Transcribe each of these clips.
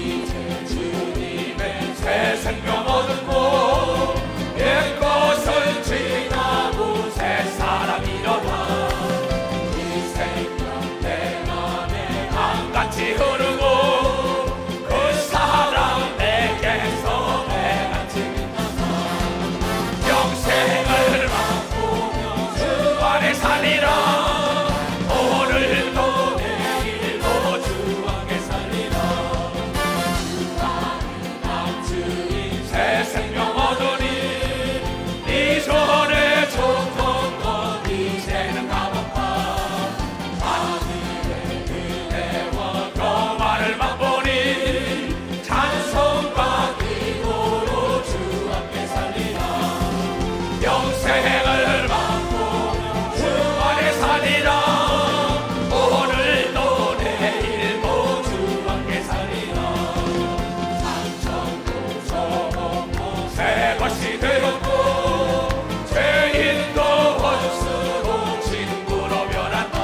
이제 주님의 새 생명 얻고 옛 것은 지나고 새 사람이로다. 이 생명 내 맘에 강같이 흐르고 그 사랑 내게서 배같이 빛나서 영생을 맛보며 주 안에 살리라. 오늘도 내일도 주 안에 살리라. 주 안에 난 주인 새 생명 얻으니 네 전에 줬던 것 이제는 갚았다. 하늘의 은혜와 평화를 맛보니 찬송과 기도로 주 앞에 살리라. 영생을 맛보며 주 안에 살리라. 오늘도 내일도 주 함께 살리라. 산천도 저먹고 새 것이 되었고 죄인도 원수도 친구로 변한다.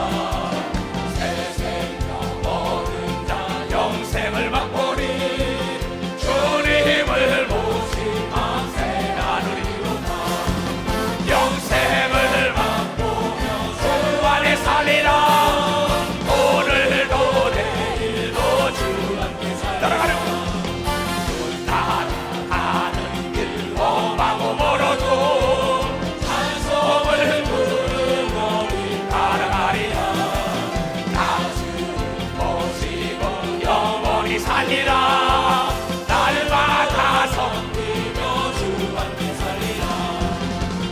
새 생명 얻은 자 영생을 맛보니 주님을 모신 만세 나누리로다. 영생을 맛보며 주 안에 살리라. 오늘도 내일도 주 함께 살리라. 따라가는 길 험하고 멀어도 찬송을 부르며 우리 따라가리라. 나 주를 모시고 영원히 살리라. 날마다 섬기며 주 함께 살리라.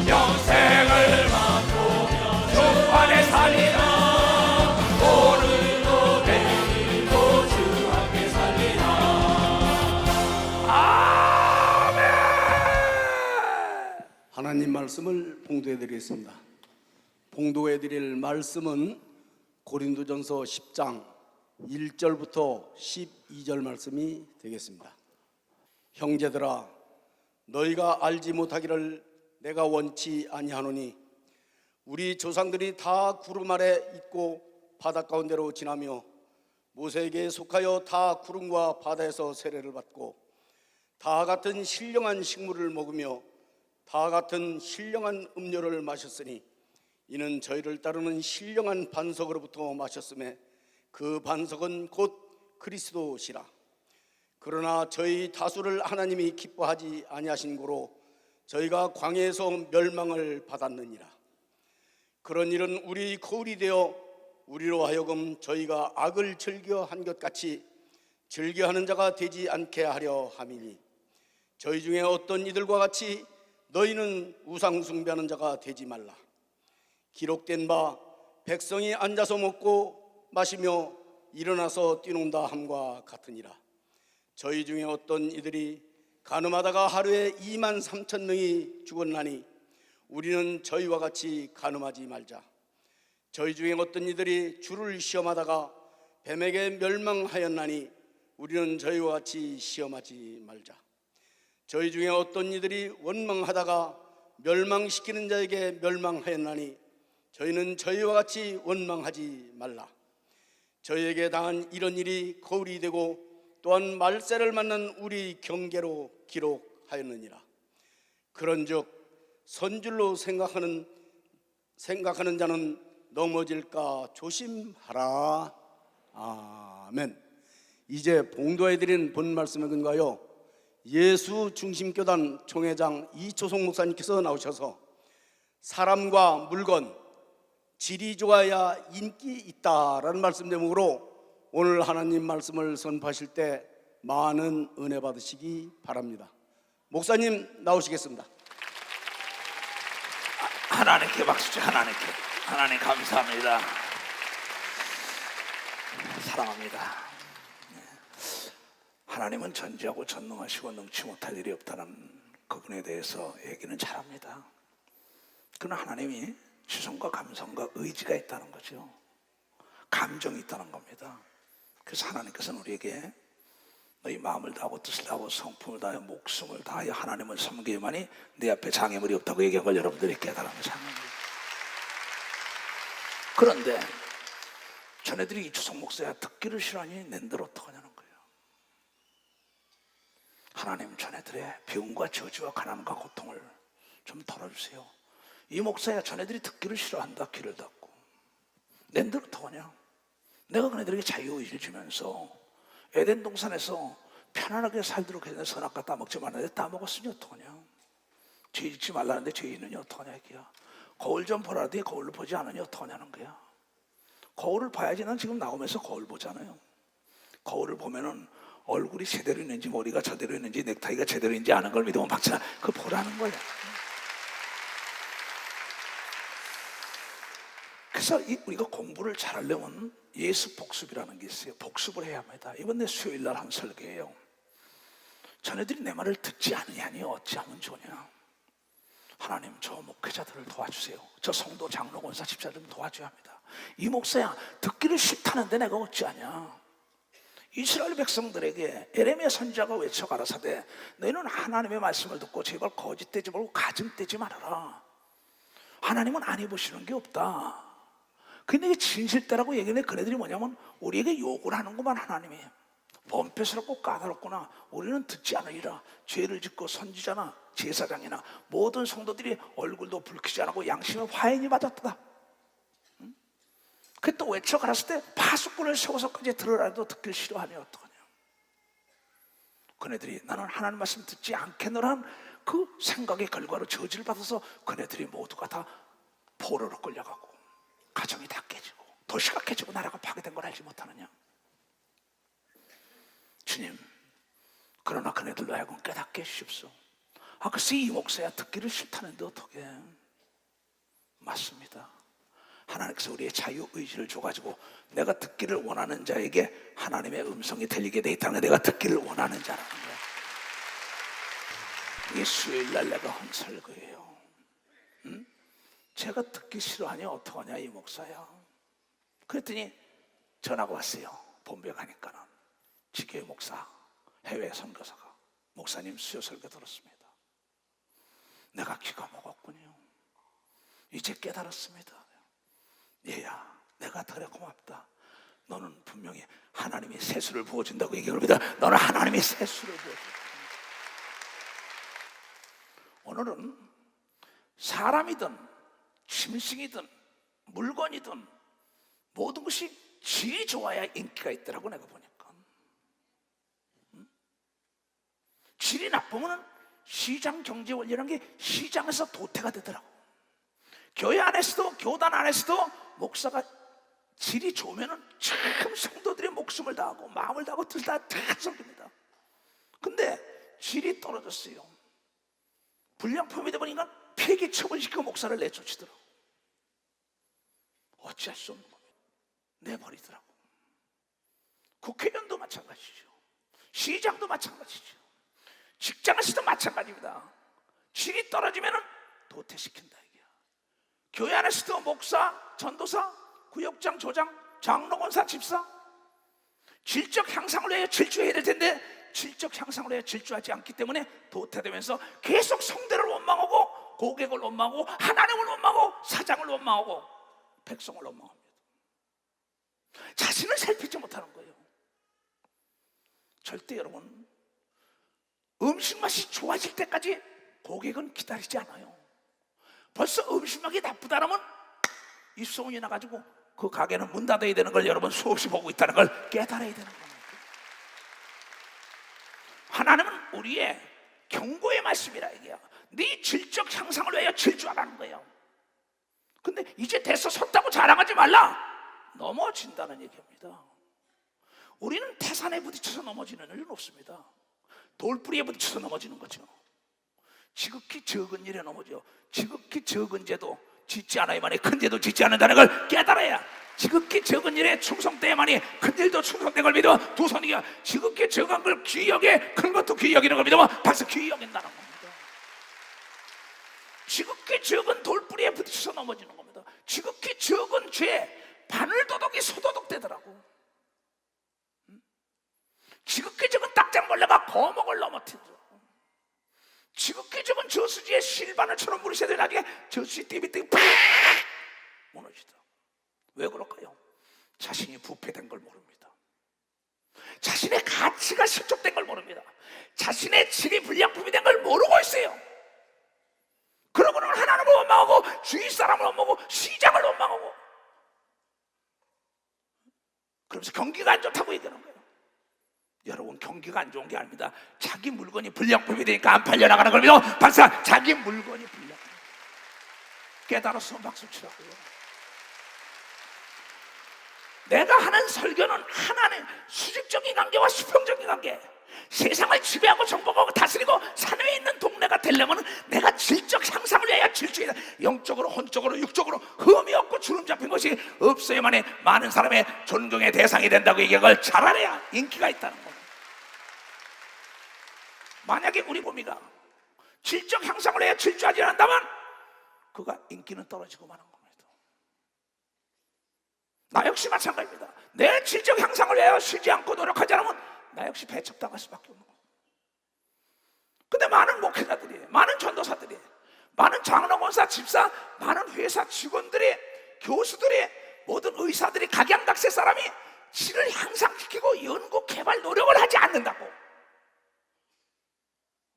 영생을 맛보며 주 안에 살리라. 오늘도 내일도 주 함께 살리라. 아멘. 하나님 말씀을 봉독해 드리겠습니다. 봉독해 드릴 말씀은 고린도전서 10장 1절부터 12절 말씀이 되겠습니다. 형제들아, 너희가 알지 못하기를 내가 원치 아니하노니 우리 조상들이 다 구름 아래 있고 바다 가운데로 지나며 모세에게 속하여 다 구름과 바다에서 세례를 받고 다 같은 신령한 식물을 먹으며 다 같은 신령한 음료를 마셨으니 이는 저희를 따르는 신령한 반석으로부터 마셨음에 그 반석은 곧 그리스도시라. 그러나 저희 다수를 하나님이 기뻐하지 아니하신 고로 저희가 광야에서 멸망을 받았느니라. 그런 일은 우리 거울이 되어 우리로 하여금 저희가 악을 즐겨한 것 같이 즐겨하는 자가 되지 않게 하려 함이니 저희 중에 어떤 이들과 같이 너희는 우상 숭배하는 자가 되지 말라. 기록된 바 백성이 앉아서 먹고 마시며 일어나서 뛰논다 함과 같으니라. 저희 중에 어떤 이들이 간음하다가 하루에 2만 3천 명이 죽었나니 우리는 저희와 같이 간음하지 말자. 저희 중에 어떤 이들이 주를 시험하다가 뱀에게 멸망하였나니 우리는 저희와 같이 시험하지 말자. 저희 중에 어떤 이들이 원망하다가 멸망시키는 자에게 멸망하였나니 저희는 저희와 같이 원망하지 말라. 저희에게 당한 이런 일이 거울이 되고 또한 말세를 만난 우리 경계로 기록하였느니라. 그런즉 선줄로 생각하는 자는 넘어질까 조심하라. 아멘. 이제 봉독해드린 본 말씀에 근거하여 예수 중심교단 총회장 이초송 목사님께서 나오셔서 사람과 물건, 질이 좋아야 인기 있다라는 말씀 제목으로 오늘 하나님 말씀을 선포하실 때 많은 은혜 받으시기 바랍니다. 목사님 나오시겠습니다. 하나님께 박수 쳐. 하나님 감사합니다. 사랑합니다. 하나님은 전지하고 전능하시고 능치 못할 일이 없다는 그분에 대해서 얘기는 잘합니다. 그러나 하나님이 지성과 감성과 의지가 있다는 거죠. 감정이 있다는 겁니다. 그래서 하나님께서는 우리에게 너희 마음을 다하고 뜻을 다하고 성품을 다하여 목숨을 다하여 하나님을 섬기기만이 내 앞에 장애물이 없다고 얘기한 걸 여러분들이 깨달으면 장애물이. 그런데 자네들이 이초성 목사야 듣기를 싫어하니 낸들 어떡하냐는 거예요. 하나님 자네들의 병과 저주와 가난과 고통을 좀 덜어주세요. 이 목사야 자네들이 듣기를 싫어한다. 귀를 닫고 낸들 어떡하냐. 내가 그네들에게 자유의지를 주면서 에덴 동산에서 편안하게 살도록 해서 선악과 따먹지 말라는데 따먹었으니 어떡하냐. 죄 짓지 말라는데 죄 있느니 어떡하냐 이게야. 거울 좀 보라는데 거울을 보지 않으니 어떡하냐는 거야. 거울을 봐야지. 난 지금 나오면서 거울 보잖아요. 거울을 보면은 얼굴이 제대로 있는지 머리가 제대로 있는지 넥타이가 제대로 있는지 아는 걸 믿으면 박사 그거 보라는 거야. 그래서 우리가 공부를 잘하려면 예수 복습이라는 게 있어요. 복습을 해야 합니다. 이번에 수요일 날 한 설교예요. 자네들이 내 말을 듣지 않으니 어찌하면 좋냐. 하나님 저 목회자들을 도와주세요. 저 성도 장로 권사 집사들 좀 도와줘야 합니다. 이 목사야 듣기를 싫다는데 내가 어찌하냐. 이스라엘 백성들에게 에레미야 선지자가 외쳐 가라사대 너희는 하나님의 말씀을 듣고 제발 거짓되지 말고 가증되지 말아라. 하나님은 안 해보시는 게 없다. 근데 이게 진실되라고 얘기하는데 그네들이 뭐냐면 우리에게 욕을 하는구만. 하나님이 범패스럽고 까다롭구나. 우리는 듣지 않으리라. 죄를 짓고 선지자나 제사장이나 모든 성도들이 얼굴도 붉히지 않고 양심의 화인이 맞았다. 그 또 외쳐 가랐을 때 파수꾼을 세워서까지 들으라도 듣길 싫어하니 어떡하냐. 그네들이 나는 하나님 말씀 듣지 않겠노라는 그 생각의 결과로 저지를 받아서 그네들이 모두가 다 포로로 끌려가고 가정이 다 깨지고 도시가 깨지고 나라가 파괴된 걸 알지 못하느냐. 주님 그러나 그네들로 하여금 깨닫게 해주십시오. 글쎄 이 목사야 듣기를 싫다는데 어떻게. 맞습니다. 하나님께서 우리의 자유의지를 줘가지고 내가 듣기를 원하는 자에게 하나님의 음성이 들리게 돼 있다는 게 내가 듣기를 원하는 자라는 거야. 이게 수요일날 내가 한 설교예요. 제가 듣기 싫어하니 어떡하냐 이 목사야. 그랬더니 전화가 왔어요. 본부에 가니까는 지교회 목사 해외 선교사가 목사님 수요 설교 들었습니다. 내가 귀가 먹었군요. 이제 깨달았습니다. 얘야 내가 더 고맙다. 너는 분명히 하나님이 세수를 부어준다고 얘기합니다. 너는 하나님이 세수를 부어준다. 오늘은 사람이든 짐승이든 물건이든 모든 것이 질이 좋아야 인기가 있더라고. 내가 보니까 질이 나쁘면 시장 경제 원리라는 게 시장에서 도태가 되더라고. 교회 안에서도 교단 안에서도 목사가 질이 좋으면 참 성도들의 목숨을 다하고 마음을 다하고 들다 섬깁니다. 근데 질이 떨어졌어요. 불량품이 되보니까 폐기 처분시키고 목사를 내쫓으더라고. 어찌할 수 없는 겁니다. 내버리더라고. 국회의원도 마찬가지죠. 시장도 마찬가지죠. 직장에서도 마찬가지입니다. 질이 떨어지면 도태시킨다. 교회 안에서도 목사, 전도사, 구역장, 조장, 장로, 권사, 집사 질적 향상을 해야 질주해야 될 텐데 질적 향상을 해야 질주하지 않기 때문에 도태되면서 계속 성대를 원망하고 고객을 원망하고 하나님을 원망하고 사장을 원망하고 백성을 원망합니다. 자신을 살피지 못하는 거예요. 절대 여러분 음식 맛이 좋아질 때까지 고객은 기다리지 않아요. 벌써 음식 맛이 나쁘다라면 입소문이 나가지고 그 가게는 문 닫아야 되는 걸 여러분 수없이 보고 있다는 걸 깨달아야 되는 겁니다. 하나님은 우리의 경고의 말씀이라 이게요. 네 질적 향상을 위하여 질주하라는 거예요. 근데 이제 됐어 섰다고 자랑하지 말라. 넘어진다는 얘기입니다. 우리는 태산에 부딪혀서 넘어지는 일은 없습니다. 돌뿌리에 부딪혀서 넘어지는 거죠. 지극히 적은 일에 넘어져. 지극히 적은 죄도 짓지 않아야만이 큰 죄도 짓지 않는다는 걸 깨달아야. 지극히 적은 일에 충성돼야만이 큰 일도 충성된 걸 믿어 두 손이야. 지극히 적은 걸 귀히 여겨 큰 것도 귀히 여기는 걸 믿으면 벌써 귀히 여긴다는 겁니다. 지극히 적은 돌뿌리에 부딪혀서 넘어지는 겁니다. 지극히 적은 죄 바늘도둑이 소도둑 되더라고. 지극히 적은 딱장벌레가 거목을 넘어뜨리더라고. 지극히 적은 저수지에 실바늘처럼 물이 새들이 나중에 저수지 띠비띠비 팍 무너지더라고. 왜 그럴까요? 자신이 부패된 걸 모릅니다. 자신의 가치가 실족된 걸 모릅니다. 자신의 질이 불량품이 된 걸 모르고 있어요. 그러고는 하나님을 원망하고 주위 사람을 원망하고 시장을 원망하고, 그러면서 경기가 안 좋다고 얘기하는 거예요. 여러분, 경기가 안 좋은 게 아닙니다. 자기 물건이 불량품이 되니까 안 팔려나가는 겁니다. 박사, 자기 물건이 불량품. 깨달아서 박수 치라고요. 내가 하는 설교는 하나님 수직적인 관계와 수평적인 관계, 세상을 지배하고 정복하고 다스리고 산 위에 있는 동네가 되려면 내가 질적 향상을 위하여 질주해야, 영적으로 혼적으로 육적으로 흠이 없고 주름 잡힌 것이 없어야만이 많은 사람의 존경의 대상이 된다고 얘기한 걸 잘 알아야 인기가 있다는 거예요. 만약에 우리 봄이가 질적 향상을 해야 질주하지 않는다면 그가 인기는 떨어지고 마는 겁니다. 나 역시 마찬가지입니다. 내 질적 향상을 위하여 쉬지 않고 노력하지 않으면 나 역시 배척당할 수밖에 없는 거예요. 근데 많은 목회자들이, 많은 전도사들이, 많은 장로, 권사, 집사, 많은 회사 직원들이, 교수들이, 모든 의사들이, 각양각색 사람이 질을 향상시키고 연구 개발 노력을 하지 않는다고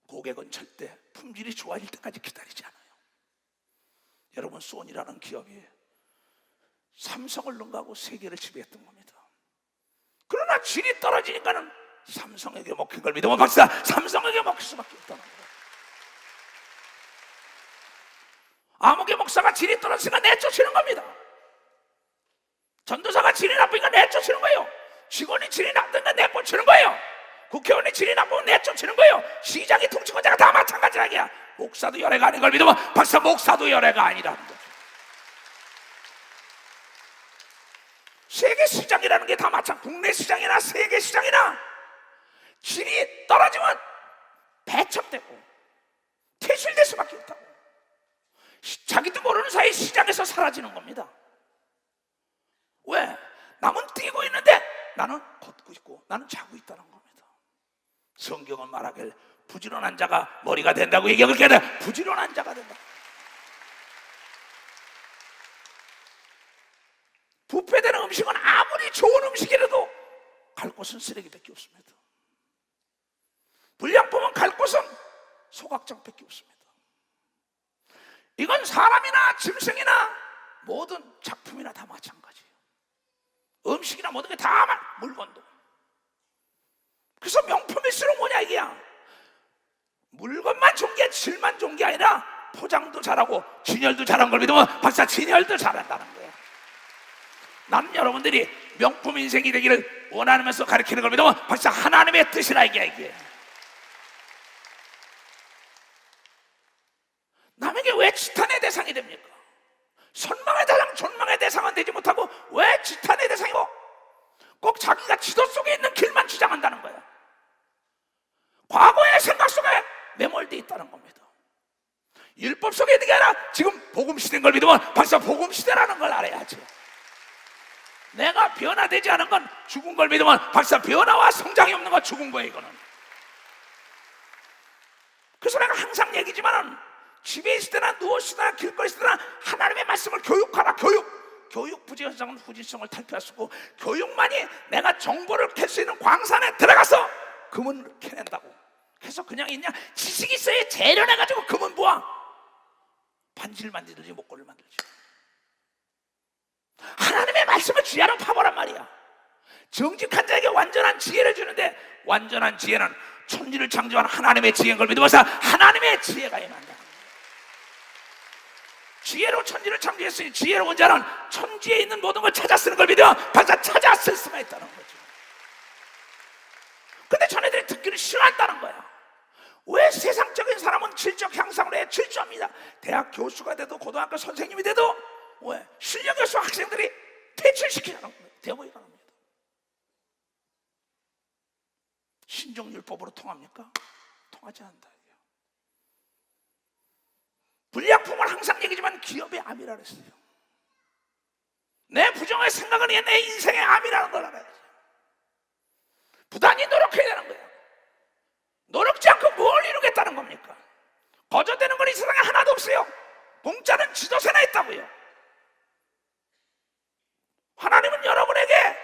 고객은 절대 품질이 좋아질 때까지 기다리지 않아요. 여러분, 소니라는 기업이 삼성을 능가하고 세계를 지배했던 겁니다. 그러나 질이 떨어지니까는 삼성에게 먹힌 걸 믿으면 박사, 삼성에게 먹힐 수밖에 없다는 거예요. 아무개 목사가 질이 떨어지니까 내쫓이는 겁니다. 전도사가 질이 나쁘니까 내쫓이는 거예요. 직원이 질이 나쁘니까 내쫓이는 거예요. 국회의원이 질이 나쁘면 내쫓이는 거예요. 시장이 통치권자가 다 마찬가지라기야. 목사도 열애가 아닌 걸 믿으면 박사, 목사도 열애가 아니라는 거죠. 세계 시장이라는 게 다 마찬가지. 국내 시장이나 세계 시장이나 질이 떨어지면 배척되고 퇴실될 수밖에 없다고. 자기도 모르는 사이 시장에서 사라지는 겁니다. 왜? 남은 뛰고 있는데 나는 걷고 있고 나는 자고 있다는 겁니다. 성경은 말하길 부지런한 자가 머리가 된다고 얘기하고 있는데 부지런한 자가 된다. 부패되는 음식은 아무리 좋은 음식이라도 갈 곳은 쓰레기밖에 없습니다. 불량품은 갈 곳은 소각장밖에 없습니다. 이건 사람이나 짐승이나 모든 작품이나 다 마찬가지예요. 음식이나 모든 게 다 물건도. 그래서 명품일수록 뭐냐 이게야. 물건만 좋은 게 질만 좋은 게 아니라 포장도 잘하고 진열도 잘한 걸 믿으면 박사, 진열도 잘한다는 거예요. 나는 여러분들이 명품 인생이 되기를 원하면서 가르치는 걸 믿으면 박사, 하나님의 뜻이라 이게. 남에게 왜 지탄의 대상이 됩니까? 선망의 대상, 존망의 대상은 되지 못하고 왜 지탄의 대상이고 꼭 자기가 지도 속에 있는 길만 주장한다는 거야. 과거의 생각 속에 매몰되어 있다는 겁니다. 율법 속에 있는 게 아니라 지금 복음시대인 걸 믿으면 박사, 복음시대라는 걸 알아야지. 내가 변화되지 않은 건 죽은 걸 믿으면 박사, 변화와 성장이 없는 건 죽은 거예요. 이거는. 그래서 내가 항상 얘기지만은 집에 있을 때나 누웠을 때나 길거리 있을 때나 하나님의 말씀을 교육하라. 교육 부재현상은 후진성을 탈피할 수 있고, 교육만이 내가 정보를 캘 수 있는 광산에 들어가서 금은을 캐낸다고. 그래서 그냥 있냐, 지식이 있어야 재련해가지고 금은 모아 반지를 만들지 목걸이를 만들지. 하나님의 말씀을 쥐하로 파보란 말이야. 정직한 자에게 완전한 지혜를 주는데, 완전한 지혜는 천지를 창조한 하나님의 지혜인 걸 믿으면서 하나님의 지혜가 임한다. 지혜로 천지를 창조했으니 지혜로운 자는 천지에 있는 모든 걸 찾아 쓰는 걸 믿으면 박사, 찾아 쓸 수가 있다는 거죠. 근데 전애들이 듣기를 싫어한다는 거야. 왜? 세상적인 사람은 질적 향상을 해 질주합니다. 대학 교수가 돼도 고등학교 선생님이 돼도 왜? 실력이 없어 학생들이 퇴출시키는 거예요. 대모이가 합니다. 신종율법으로 통합니까? 통하지 않는다. 불량품을 항상 얘기지만 기업의 암이라 그랬어요. 내 부정의 생각은 내 인생의 암이라는 걸 알아야지. 부단히 노력해야 되는 거예요. 노력지 않고 뭘 이루겠다는 겁니까? 거저되는 건 이 세상에 하나도 없어요. 공짜는 지도세나 있다고요. 하나님은 여러분에게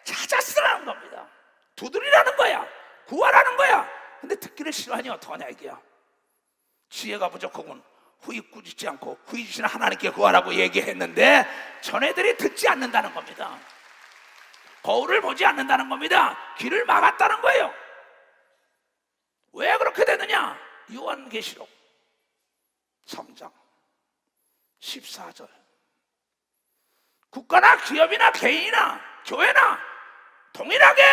찾아 쓰라는 겁니다. 두드리라는 거야. 구하라는 거야. 근데 듣기를 싫어하니 어떡하냐 이게야. 지혜가 부족하군. 후이 꾸짖지 않고 후이 주시는 하나님께 구하라고 얘기했는데 전애들이 듣지 않는다는 겁니다. 거울을 보지 않는다는 겁니다. 귀를 막았다는 거예요. 왜 그렇게 되느냐? 요한계시록 3장 14절. 국가나 기업이나 개인이나 교회나 동일하게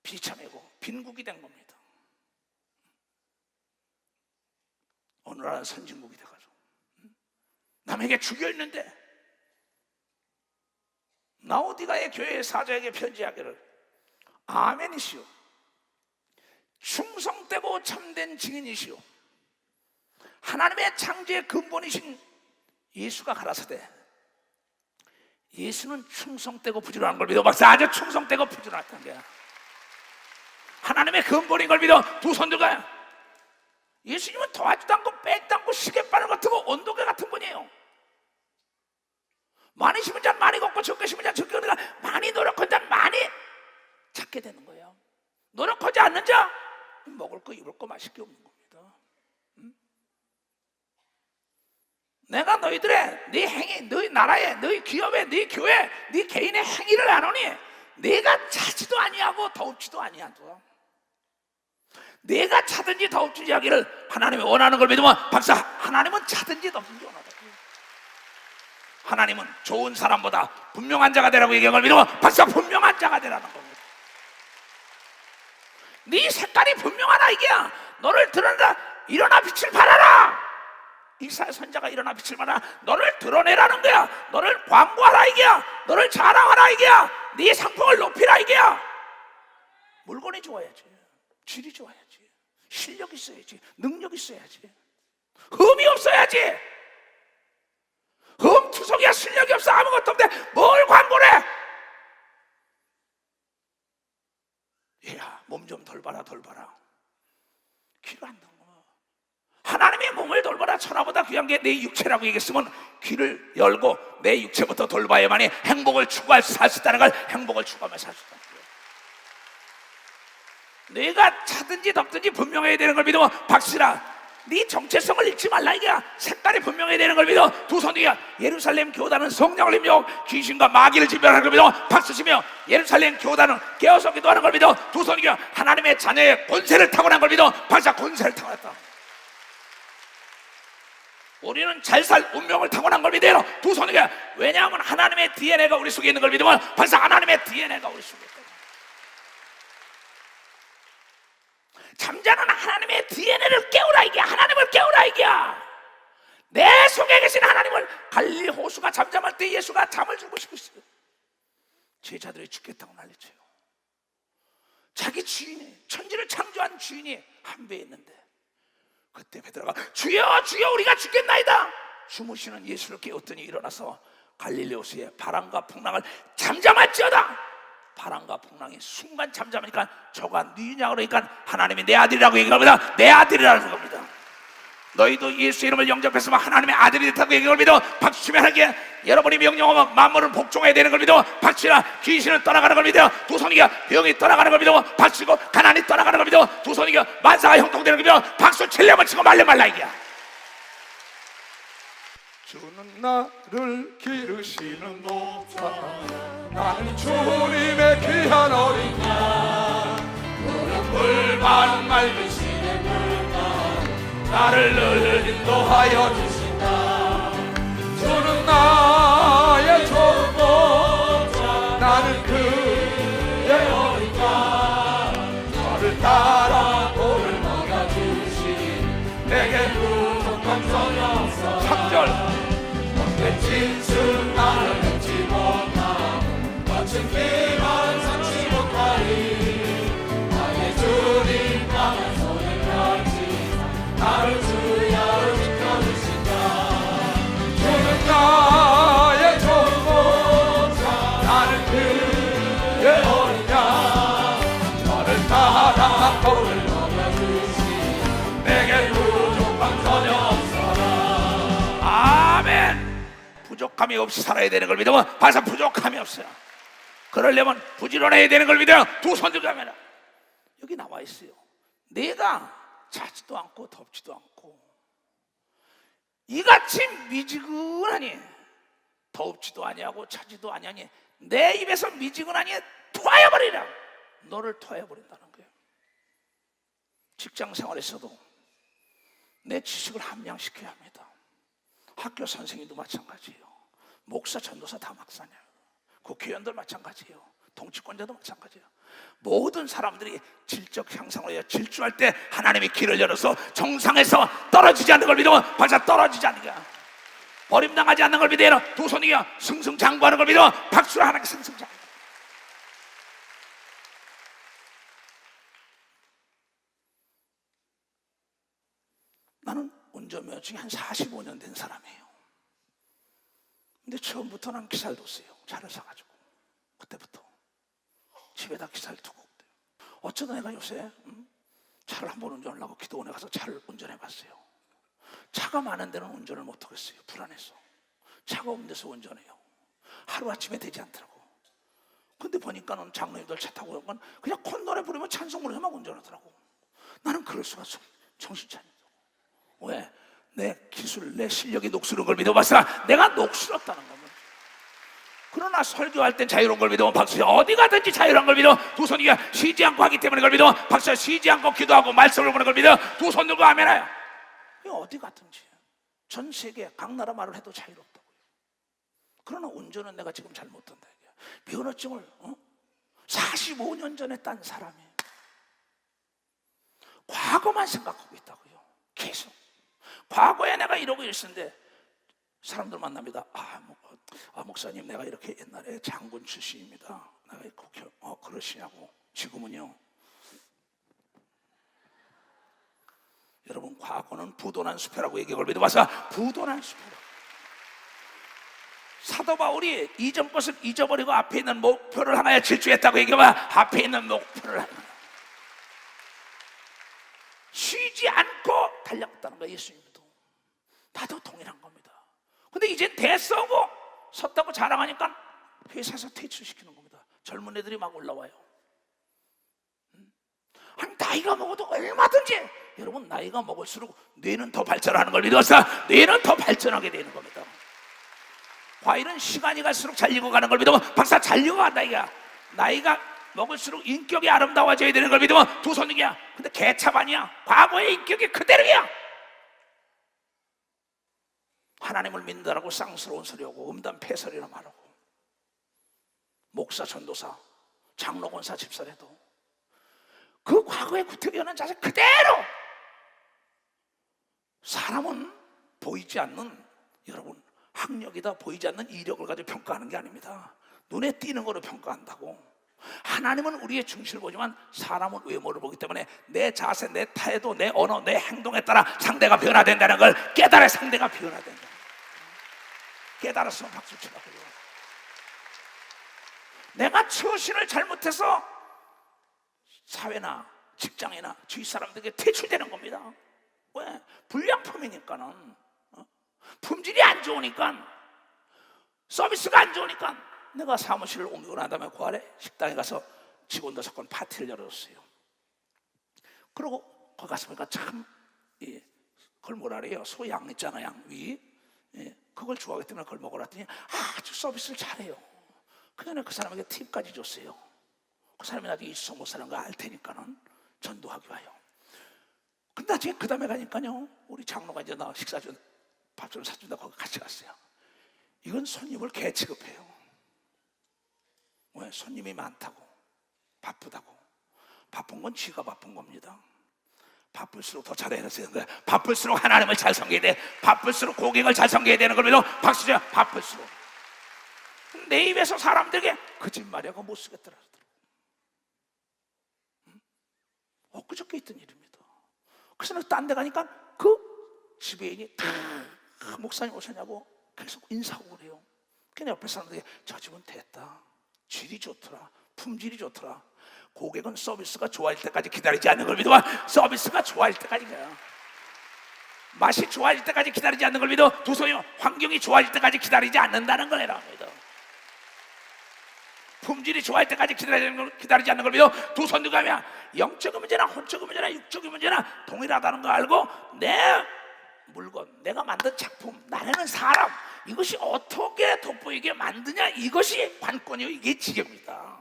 비참하고 빈국이 된 겁니다. 어느 나라는 선진국이 돼가지고 남에게 죽여있는데 라오디가의 교회의 사자에게 편지하기를 아멘이시오 충성되고 참된 증인이시오 하나님의 창조의 근본이신 예수가 가라사대 예수는 충성되고 부지런한 걸 믿어. 박사 아주 충성되고 부지런했던 거야. 하나님의 근본인 걸 믿어. 두 손 들어가요. 예수님은 더하지도 않고 빼지도 않고 시계바늘 같고 온도계 같은 분이에요. 많이 심은 자는 많이 걷고 적게 심은 자는 적게 걷니까 많이 노력한 자는 많이 찾게 되는 거예요. 노력하지 않는 자 먹을 거 입을 거 마실 게 없는 겁니다. 내가 너희들의 네 행위, 너희 나라에, 너희 기업에, 네 교회, 네 개인의 행위를 안 하니 내가 차지도 아니하고 더웁지도 아니하고 내가 차든지 더웁든지 하기를 하나님이 원하는 걸 믿으면 박사 하나님은 차든지 더운지 원하다. 하나님은 좋은 사람보다 분명한 자가 되라고 얘기한 걸 믿으면 박사 분명한 자가 되라는 겁니다. 네 색깔이 분명하다 이게야. 너를 드러내라. 일어나 빛을 발하라. 이사야 선자가 일어나 빛을 발하라. 너를 드러내라는 거야. 너를 광고하라 이게야. 너를 자랑하라 이게야. 네 상품을 높이라 이게야. 물건이 좋아야지. 질이 좋아야지. 실력 있어야지. 능력 있어야지. 흠이 없어야지. 흠투성이야. 실력이 없어. 아무것도 없는데 뭘 광고를 해. 얘야 몸 좀 돌봐라 돌봐라. 귀를 안 듣고 하나님의 몸을 돌봐라. 천하보다 귀한 게 내 육체라고 얘기했으면 귀를 열고 내 육체부터 돌봐야만이 행복을 추구할 수 있다는 걸 행복을 추구하며 살 수 있다는 거예요. 내가 차든지 덥든지 분명해야 되는 걸 믿으면 박수라. 네 정체성을 잃지 말라 이게야. 색깔이 분명해야 되는 걸 믿어. 두 손 위에 예루살렘 교단은 성령을 힘줘 귀신과 마귀를 진멸하는 걸 믿어. 박수치며 예루살렘 교단은 깨어서 기도하는 걸 믿어. 두 손 위에 하나님의 자녀의 권세를 타고난 걸 믿어. 박사 권세를 타고났다. 우리는 잘 살 운명을 타고난 걸 믿어요. 두 손 위에. 왜냐하면 하나님의 DNA가 우리 속에 있는 걸 믿으면 박사 하나님의 DNA가 우리 속에 있다. 잠자는 하나님의 DNA를 깨우라 이게. 하나님을 깨우라 이게야. 내 속에 계신 하나님을. 갈릴리 호수가 잠잠할 때 예수가 잠을 주고 싶었어요. 제자들이 죽겠다고 난리쳐요. 자기 주인이 천지를 창조한 주인이 한 배에 있는데 그때 베드로가 주여 주여 우리가 죽겠나이다. 주무시는 예수를 깨웠더니 일어나서 갈릴리 호수의 바람과 풍랑을 잠잠할지어다. 바람과 풍랑이 순간 잠잠하니까 저가 누구냐 그러니까 하나님이 내 아들이라고 얘기합니다. 내 아들이라는 겁니다. 너희도 예수 이름을 영접했으면 하나님의 아들이 됐다고 얘기를 믿어. 박수치면 하기에 여러분이 명령하면 만물을 복종해야 되는 걸 믿어. 박수치나 귀신은 떠나가는 걸 믿어. 두 손이가 병이 떠나가는 걸 믿어. 박수치고 가난이 떠나가는 걸 믿어. 두 손이가 만사가 형통되는 걸 믿어. 박수 칠려면 치고 말려 말라 이게야. 주는 나를 기르시는 목자 나는 주님의 귀한 어린 양 무릎을 맑으시는 물가 나를 늘 인도하여 주신다. 주는 나의 좋은 목자 나는 그의 어린 양 저를 따라 돌을 먹여주시니 내게 부족한 전혀 없어. 3절 진수 나를 잊지 못하고 거친 길만 삼지 못하리 나의 주님 강한 손을 펼치사 나를 주여 지켜주신다. 주는 나의 좋은 목자 나는 그의 어린 양 너를 따라 돌을 먹여주시니 내게 부족한 전혀 없어라. 아멘. 부족함이 없이 살아야 되는 걸 믿으면 항상 부족함이 없어요. 그러려면 부지런해야 되는 걸 믿어요. 두 손 들고 하면 여기 나와 있어요. 내가 자지도 않고 덥지도 않고 이같이 미지근하니 덥지도 아니하고 차지도 아니하니 내 입에서 미지근하니 토하여 버리라. 너를 토하여 버린다는 거예요. 직장 생활에서도 내 지식을 함양시켜야 합니다. 학교 선생님도 마찬가지예요. 목사, 전도사 다 마찬가지예요. 국회의원들 마찬가지예요. 정치권자도 마찬가지예요. 모든 사람들이 질적 향상을 해야 질주할 때 하나님이 길을 열어서 정상에서 떨어지지 않는 걸 믿으면 벌써 떨어지지 않는 거야. 버림당하지 않는 걸 믿어야 두 손이 승승장구하는 걸 믿으면 박수를 하나님께 승승장구. 나는 운전면허증이 한 45년 된 사람이에요. 근데 처음부터 난 기사를 뒀어요. 차를 사가지고 그때부터 집에다 기사를 두고. 어쩌다 내가 요새 차를 한번 운전하려고 기도원에 가서 차를 운전해봤어요. 차가 많은 데는 운전을 못하겠어요. 불안해서. 차가 없는 데서 운전해요. 하루아침에 되지 않더라고. 근데 보니까는 장로님들 차 타고 오는 건 그냥 콧노래 부르면 찬송을 해만 운전하더라고. 나는 그럴 수가 없어. 정신 차리고. 왜? 내 기술, 내 실력이 녹슬은 걸 믿어봤으나 내가 녹슬었다는 겁니다. 그러나 설교할 땐 자유로운 걸 믿으면 박수야. 어디 가든지 자유로운 걸 믿어. 두 손이 쉬지 않고 하기 때문에 그걸 믿어. 박수야. 쉬지 않고 기도하고 말씀을 보는 걸 믿어. 두 손 들고 아멘해요. 어디 가든지 전 세계 각 나라 말을 해도 자유롭다고요. 그러나 운전은 내가 지금 잘 못한다. 면허증을 45년 전에 딴 사람이 과거만 생각하고 있다고요. 계속 과거에 내가 이러고 있었는데 사람들 만납니다. 목사님 내가 이렇게 옛날에 장군 출신입니다. 내가 국회 그러시냐고. 지금은요. 여러분 과거는 부도난 수표라고 얘기해 걸 믿어봐서 부도난 수표라고. 사도 바울이 이전 것을 잊어버리고 앞에 있는 목표를 향하여 질주했다고 얘기해봐. 앞에 있는 목표를 향하여 쉬지 않고 달렸다는 거예요. 예수님도 다들 동일한 겁니다. 근데 이제 대서고 섰다고 자랑하니까 회사에서 퇴출시키는 겁니다. 젊은 애들이 막 올라와요. 아니 나이가 먹어도 얼마든지 여러분 나이가 먹을수록 뇌는 더 발전하는 걸 믿어서 뇌는 더 발전하게 되는 겁니다. 과일은 시간이 갈수록 잘 익어가는 걸 믿으면 박사 잘 익어간다 이게. 나이가 먹을수록 인격이 아름다워져야 되는 걸 믿으면 두 손이야. 근데 개차반이야. 과거의 인격이 그대로야. 하나님을 믿는다라고 쌍스러운 소리하고 음담 패설이나 말하고 목사, 전도사, 장로, 권사, 집사라도 그 과거의 구태연한 자세 그대로. 사람은 보이지 않는 여러분 학력이다 보이지 않는 이력을 가지고 평가하는 게 아닙니다. 눈에 띄는 거로 평가한다고. 하나님은 우리의 중심을 보지만 사람은 외모를 보기 때문에 내 자세, 내 태도, 내 언어, 내 행동에 따라 상대가 변화된다는 걸 깨달아. 상대가 변화된다. 깨달아서 박수 치라고요. 내가 처신을 잘못해서 사회나 직장이나 주위 사람들에게 퇴출되는 겁니다. 왜? 불량품이니까는. 품질이 안 좋으니까, 서비스가 안 좋으니까. 내가 사무실을 옮기고 난 다음에 그 아래 식당에 가서 직원들 섞은 파티를 열어줬어요. 그러고 거기 가서 보니까 참 그걸 뭐라 그래요? 소양 있잖아요. 양위. 그걸 좋아하기 때문에 그걸 먹으라 했더니 아주 서비스를 잘해요. 그전에 그 사람에게 팁까지 줬어요. 그 사람이 나중에 있어 못 사는 거 알 테니까는 전도하기 와요. 근데 나중에 그 다음에 가니까요, 우리 장로가 이제 나 밥 좀 사준다 거기 같이 갔어요. 이건 손님을 개 취급해요. 왜? 손님이 많다고, 바쁘다고. 바쁜 건 쥐가 바쁜 겁니다. 바쁠수록 더 잘해야 되는 거야. 바쁠수록 하나님을 잘 섬겨야 돼. 바쁠수록 고객을 잘 섬겨야 되는 걸 믿어. 박수죠. 바쁠수록. 내 입에서 사람들에게 거짓말이야 그거 못 쓰겠더라. 엊그저께 있던 일입니다. 그래서 딴 데 가니까 그 지배인이 목사님 오셨냐고 계속 인사하고 그래요. 그냥 옆에 사람들에게 저 집은 됐다. 질이 좋더라. 품질이 좋더라. 고객은 서비스가 좋아질 때까지 기다리지 않는 걸 믿어. 서비스가 좋아질 때까지 가요. 맛이 좋아질 때까지 기다리지 않는 걸 믿어. 두 손이 환경이 좋아질 때까지 기다리지 않는다는 걸 믿어. 품질이 좋아할 때까지 기다리지 않는 걸 믿어. 두 손 들고 하면 영적인 문제나 혼적인 문제나 육적인 문제나 동일하다는 거 알고 내 물건, 내가 만든 작품, 나라는 사람, 이것이 어떻게 돋보이게 만드냐, 이것이 관건이요. 이게 지경입니다.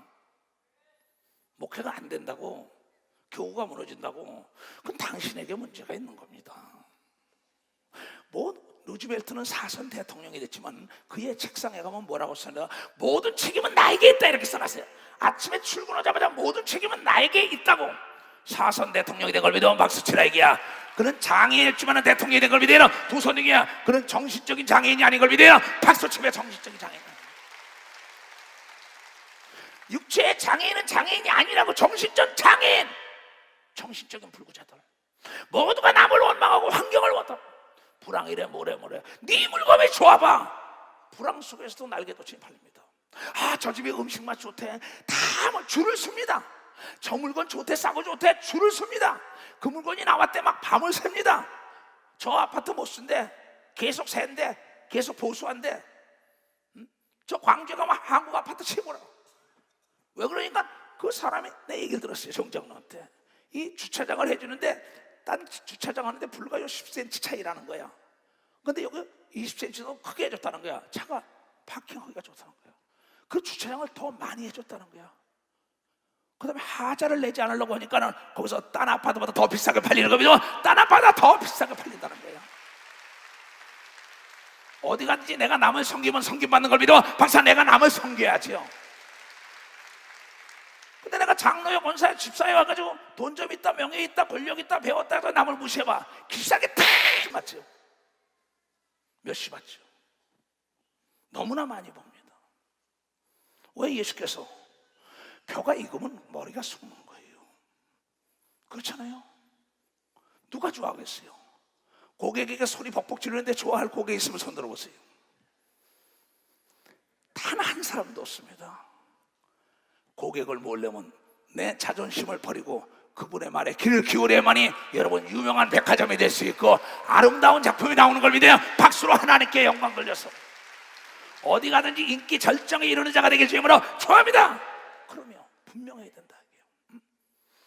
목회가 안 된다고, 교우가 무너진다고, 그건 당신에게 문제가 있는 겁니다. 뭐 루즈벨트는 4선 대통령이 됐지만 그의 책상에 가면 뭐라고 써요? 모든 책임은 나에게 있다, 이렇게 써놨어요. 아침에 출근하자마자 모든 책임은 나에게 있다고. 4선 대통령이 된 걸 믿으면 박수 치라 이게야. 그는 장애인이었지만 대통령이 된 걸 믿어요. 두 손이야. 그는 정신적인 장애인이 아닌 걸 믿어요. 박수 치며 정신적인 장애인. 육체의 장애인은 장애인이 아니라고. 정신적 장애인, 정신적인 불구자들, 모두가 남을 원망하고 환경을 원하고 불황이래 뭐래 네 물건이 좋아봐. 불황 속에서도 날개도침이 팔립니다. 아, 저 집에 음식 맛 좋대, 다 뭐 줄을 섭니다. 저 물건 좋대, 싸고 좋대, 줄을 섭니다. 그 물건이 나왔대 막 밤을 샙니다. 저 아파트 못 쓴대, 계속 샌대, 계속 보수한대. 저 광주에 가면 한국 아파트 최고라고. 왜 그러니까 그 사람이 내 얘기를 들었어요. 정장로한테 이 주차장을 해주는데 딴 주차장 하는데 불과 10cm 차이라는 거야. 근데 여기 20cm도 크게 해줬다는 거야. 차가 파킹하기가 좋다는 거야. 그 주차장을 더 많이 해줬다는 거야. 그 다음에 하자를 내지 않으려고 하니까는 거기서 딴 아파트보다 더 비싸게 팔리는 겁니다. 딴 아파트보다 더 비싸게 팔린다는 거야. 어디 갔든지 내가 남을 섬기면 섬김받는 걸 믿어. 박사, 내가 남을 섬겨야지요. 근데 내가 장로에, 권사에, 집사에 와가지고 돈 좀 있다, 명예 있다, 권력 있다, 배웠다 해서 남을 무시해봐. 기싸게 탁 맞죠. 몇시 받죠. 너무나 많이 봅니다. 왜 예수께서 표가 익으면 머리가 숙는 거예요. 그렇잖아요. 누가 좋아하겠어요? 고객에게 소리 벅벅 지르는데 좋아할 고객 있으면 손 들어보세요. 단 한 사람도 없습니다. 고객을 모으려면 내 자존심을 버리고 그분의 말에 귀를 기울여야만이 여러분 유명한 백화점이 될 수 있고 아름다운 작품이 나오는 걸 믿어요. 박수로 하나님께 영광 돌려서 어디 가든지 인기 절정에 이르는 자가 되길 주님으로 축원합니다. 그러면 분명해야 된다.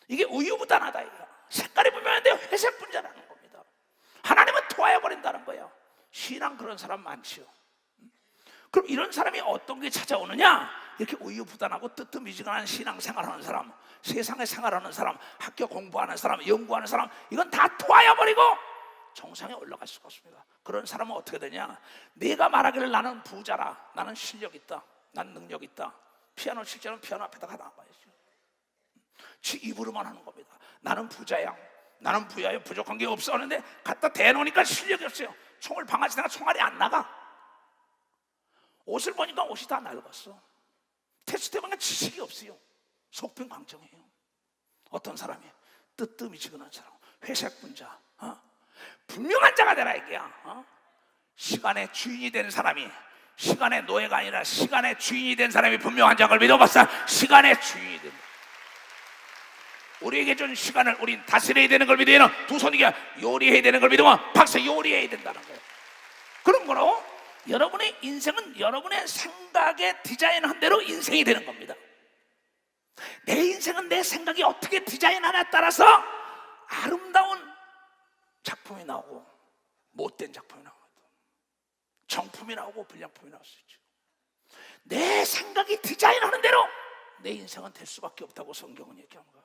이게 우유부단하다. 이거 색깔이 분명한데 회색 분자라는 겁니다. 하나님은 토하여 버린다는 거예요. 신앙 그런 사람 많지요. 그럼 이런 사람이 어떤 게 찾아오느냐? 이렇게 우유부단하고 뜨뜻미지근한 신앙생활하는 사람, 세상에 생활하는 사람, 학교 공부하는 사람, 연구하는 사람, 이건 다 토하여 버리고 정상에 올라갈 수가 없습니다. 그런 사람은 어떻게 되냐? 네가 말하기를 나는 부자라, 나는 실력 있다, 난 능력 있다. 피아노 칠 때는 피아노 앞에다가 나와야죠. 지 입으로만 하는 겁니다. 나는 부자야, 나는 부자야, 부족한 게 없어 하는데 갖다 대놓으니까 실력이 없어요. 총을 방아치다가 총알이 안 나가. 옷을 보니까 옷이 다 낡았어. 테스트 해보니까 지식이 없어요. 속빈 광정이에요. 어떤 사람이 뜨뜻미지근한 사람, 회색 분자, 분명한 자가 되라 이게야. 시간의 주인이 된 사람이, 시간의 노예가 아니라 시간의 주인이 된 사람이 분명한 자를 믿어봤어. 시간의 주인이 된다. 우리에게 준 시간을 우린 다스려야 되는 걸 믿어야 되는, 두 손이게 요리해야 되는 걸 믿으면 박사 요리해야 된다는 거예요. 그런 거로 여러분의 인생은 여러분의 생각에 디자인한 대로 인생이 되는 겁니다. 내 인생은 내 생각이 어떻게 디자인하냐에 따라서 아름다운 작품이 나오고 못된 작품이 나오고 정품이 나오고 불량품이 나올 수 있죠. 내 생각이 디자인하는 대로 내 인생은 될 수밖에 없다고 성경은 얘기합니다.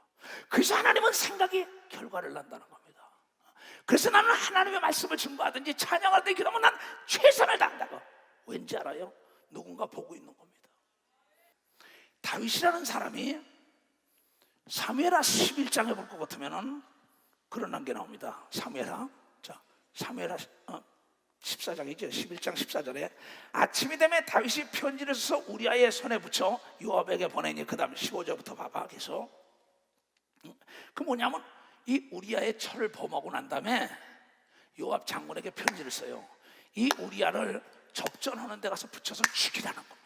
그래서 하나님은 생각이 결과를 난다는 겁니다. 그래서 나는 하나님의 말씀을 증거하든지 찬양할 때 기도하면 난 최선을 다한다고. 왠지 알아요? 누군가 보고 있는 겁니다. 다윗이라는 사람이 사무엘하 11장에 볼 것 같으면 그런 게 나옵니다. 사무엘하 14장이죠. 11장 14절에 아침이 되면 다윗이 편지를 써서 우리아의 손에 붙여 요압에게 보내니 그 다음 15절부터 봐봐. 계속 그 뭐냐면 이 우리아의 철을 범하고 난 다음에 요압 장군에게 편지를 써요. 이 우리아를 접전하는 데 가서 붙여서 죽이라는 겁니다.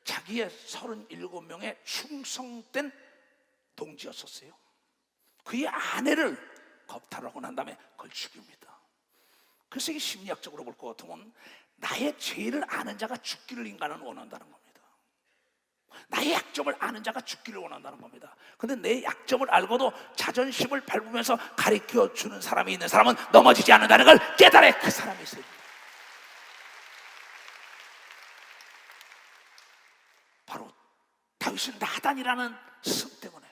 자기의 37명의 충성된 동지였었어요. 그의 아내를 겁탈하고 난 다음에 그걸 죽입니다. 그래서 이게 심리학적으로 볼 것 같으면 나의 죄를 아는 자가 죽기를 인간은 원한다는 겁니다. 나의 약점을 아는 자가 죽기를 원한다는 겁니다. 근데 내 약점을 알고도 자존심을 밟으면서 가르쳐 주는 사람이 있는 사람은 넘어지지 않는다는 걸 깨달아야 그 사람이 있어요. 바로 다윗은 나단이라는 성 때문에,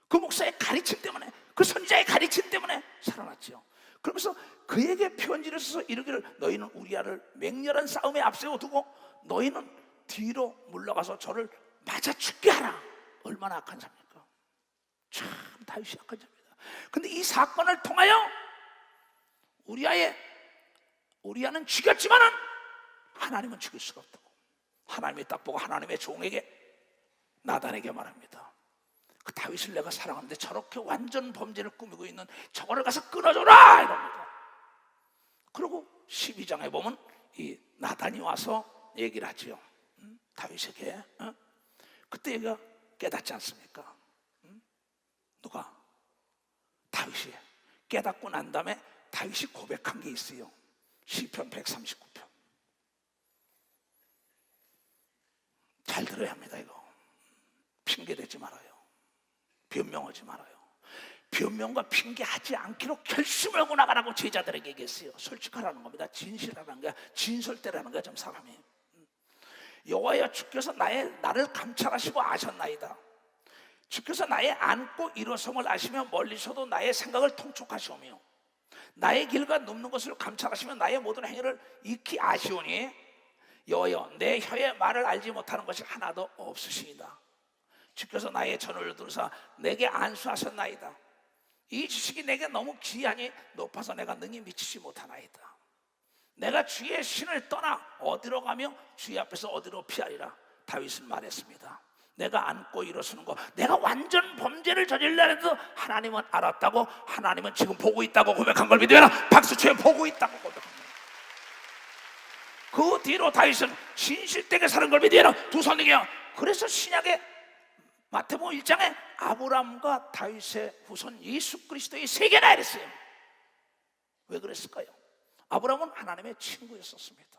그 목사의 가르침 때문에, 그 선지자의 가르침 때문에 살아났죠. 그러면서 그에게 편지를 써서 이르기를 너희는 우리아를 맹렬한 싸움에 앞세워 두고 너희는 뒤로 물러가서 저를 맞아 죽게 하라. 얼마나 악한 자입니까? 참 다윗이 악한 자입니다. 근데 이 사건을 통하여 우리아는 죽였지만은 하나님은 죽일 수가 없다고 하나님이 딱 보고 하나님의 종에게, 나단에게 말합니다. 그 다윗을 내가 사랑하는데 저렇게 완전 범죄를 꾸미고 있는 저거를 가서 끊어줘라 이럽니다. 그리고 12장에 보면 이 나단이 와서 얘기를 하지요. 다윗에게. 그때 얘가 깨닫지 않습니까? 누가? 다윗이 깨닫고 난 다음에 다윗이 고백한 게 있어요. 시편 139편. 잘 들어야 합니다. 이거 핑계대지 말아요. 변명하지 말아요. 변명과 핑계하지 않기로 결심을 하고 나가라고 제자들에게 얘기했어요. 솔직하라는 겁니다. 진실하라는 거야. 진솔대라는 거야. 좀 사람이. 여호와여 주께서 나를 감찰하시고 아셨나이다. 주께서 나의 앉고 일어섬을 아시며 멀리서도 나의 생각을 통촉하시오며 나의 길과 눕는 것을 감찰하시며 나의 모든 행위를 익히 아시오니 여호와여 내 혀의 말을 알지 못하는 것이 하나도 없으시이다. 주께서 나의 전을 두르사 내게 안수하셨나이다. 이 지식이 내게 너무 귀하니 높아서 내가 능히 미치지 못하나이다. 내가 주의 신을 떠나 어디로 가며 주의 앞에서 어디로 피하리라. 다윗은 말했습니다. 내가 앉고 일어서는 거, 내가 완전 범죄를 저질러 해도 하나님은 알았다고, 하나님은 지금 보고 있다고 고백한 걸 믿으면 박수치에 보고 있다고 고백합니다. 그 뒤로 다윗은 진실되게 사는 걸 믿으면 두 손이요. 그래서 신약의 마태복음 1장에 아브라함과 다윗의 후손 예수 그리스도의 세계나 이랬어요. 왜 그랬을까요? 아브라함은 하나님의 친구였었습니다.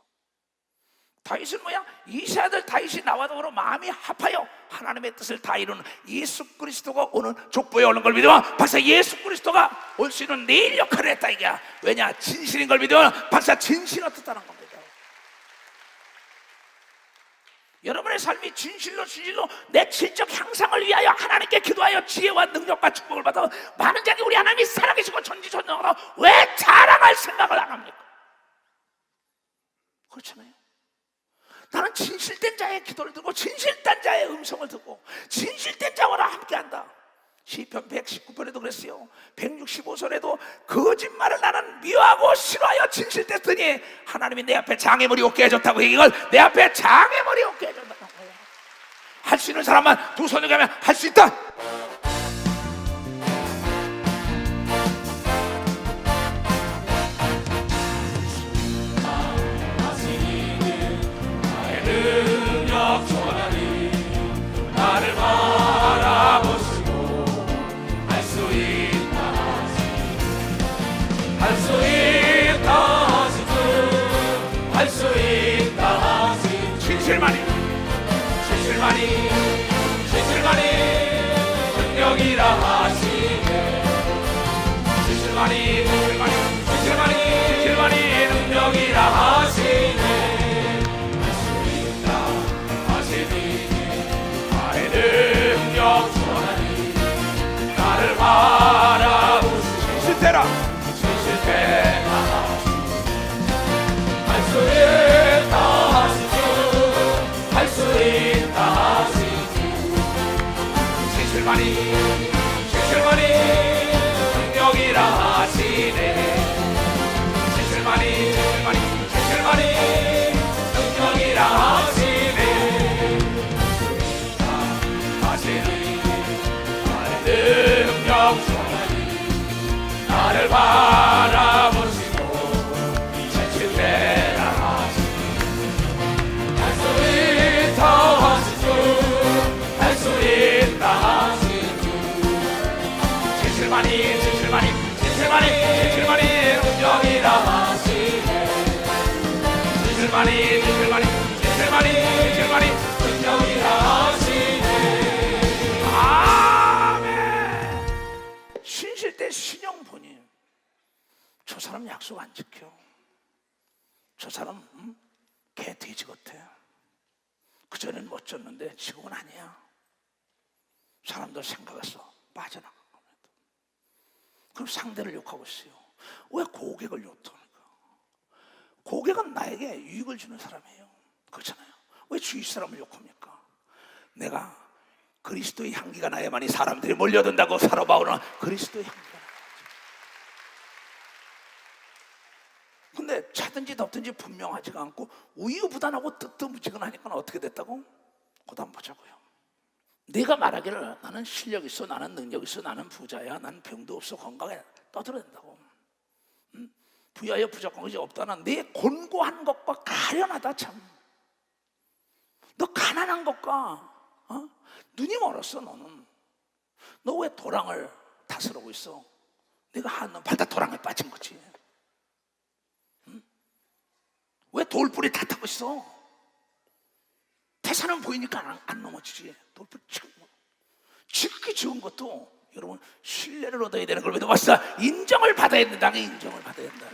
다윗은 뭐야? 이세 아들 다윗이 나와도 마음이 합하여 하나님의 뜻을 다 이루는 예수 그리스도가 오는 족보에 오는 걸 믿으면 박사 예수 그리스도가 올 수 있는 내일 역할을 했다 이게야. 왜냐? 진실인 걸 믿으면 박사 진실이 어떻다는 겁니다. 여러분의 삶이 진실로 내 질적 향상을 위하여 하나님께 기도하여 지혜와 능력과 축복을 받아 많은 자기 우리 하나님이 살아계시고 전지전능하로 왜 자랑할 생각을 안 합니까? 그렇잖아요. 나는 진실된 자의 기도를 듣고 진실된 자의 음성을 듣고 진실된 자와 함께한다. 시편 119편에도 그랬어요. 165절에도 거짓말을 나는 미워하고 싫어하여 진실됐더니 하나님이 내 앞에 장애물이 없게 해줬다고. 이걸 내 앞에 장애물이 없게 해줬다고. 할 수 있는 사람만 두 손을 가면 할 수 있다. 나를 바라보시고 할 수 있다 할 수 있다 하시 진실만이 능력이라 하시네. 진실만이 능력이라 하시네. 할 수 있다 하시니 나의 능력 전하니 나를 바라보시고 진실되라 할 수 있다 하시주 할 수 있다 하시주 진실만이 능력이라 하시네. 진실만이 능력이라 하시네. 하시니 나의 능력 전하니 나를 바라보시고 진실되라 하시니 할 수 있다 하시주 할 수 있다 하시주 진실만이 능력이라 하시네. 진실만이 능력이라 하시네. 약속 안 지켜. 저 사람 개 돼지 같아. 그전엔 멋졌는데 지금은 아니야. 사람들 생각해서 빠져나간 겁니다. 그럼 상대를 욕하고 있어요. 왜 고객을 욕합니까? 고객은 나에게 유익을 주는 사람이에요. 그렇잖아요. 왜 주위 사람을 욕합니까? 내가 그리스도의 향기가 나야만이 사람들이 몰려든다고 사로바오는 그리스도의 향기가 나야지. 근데 차든지 덥든지 분명하지가 않고 우유부단하고 뜨뜻무지근하니까 어떻게 됐다고? 그다음 보자고요. 네가 말하기를 나는 실력 있어, 나는 능력 있어, 나는 부자야, 나는 병도 없어, 건강해 떠들어댄다고. 부여하여 부족한 것이 없다는 네 곤고한 것과 가련하다. 참 너 가난한 것과 눈이 멀었어. 너는 너 왜 도랑을 다스리고 있어? 네가 한눈 팔다 도랑에 빠진 거지. 왜 돌불이 다 타고 있어? 태산은 보이니까 안 넘어지지. 돌불 지극히 좋은 것도 여러분 신뢰를 얻어야 되는 걸 믿어 봤어. 인정을 받아야 된다. 인정을 받아야 된다.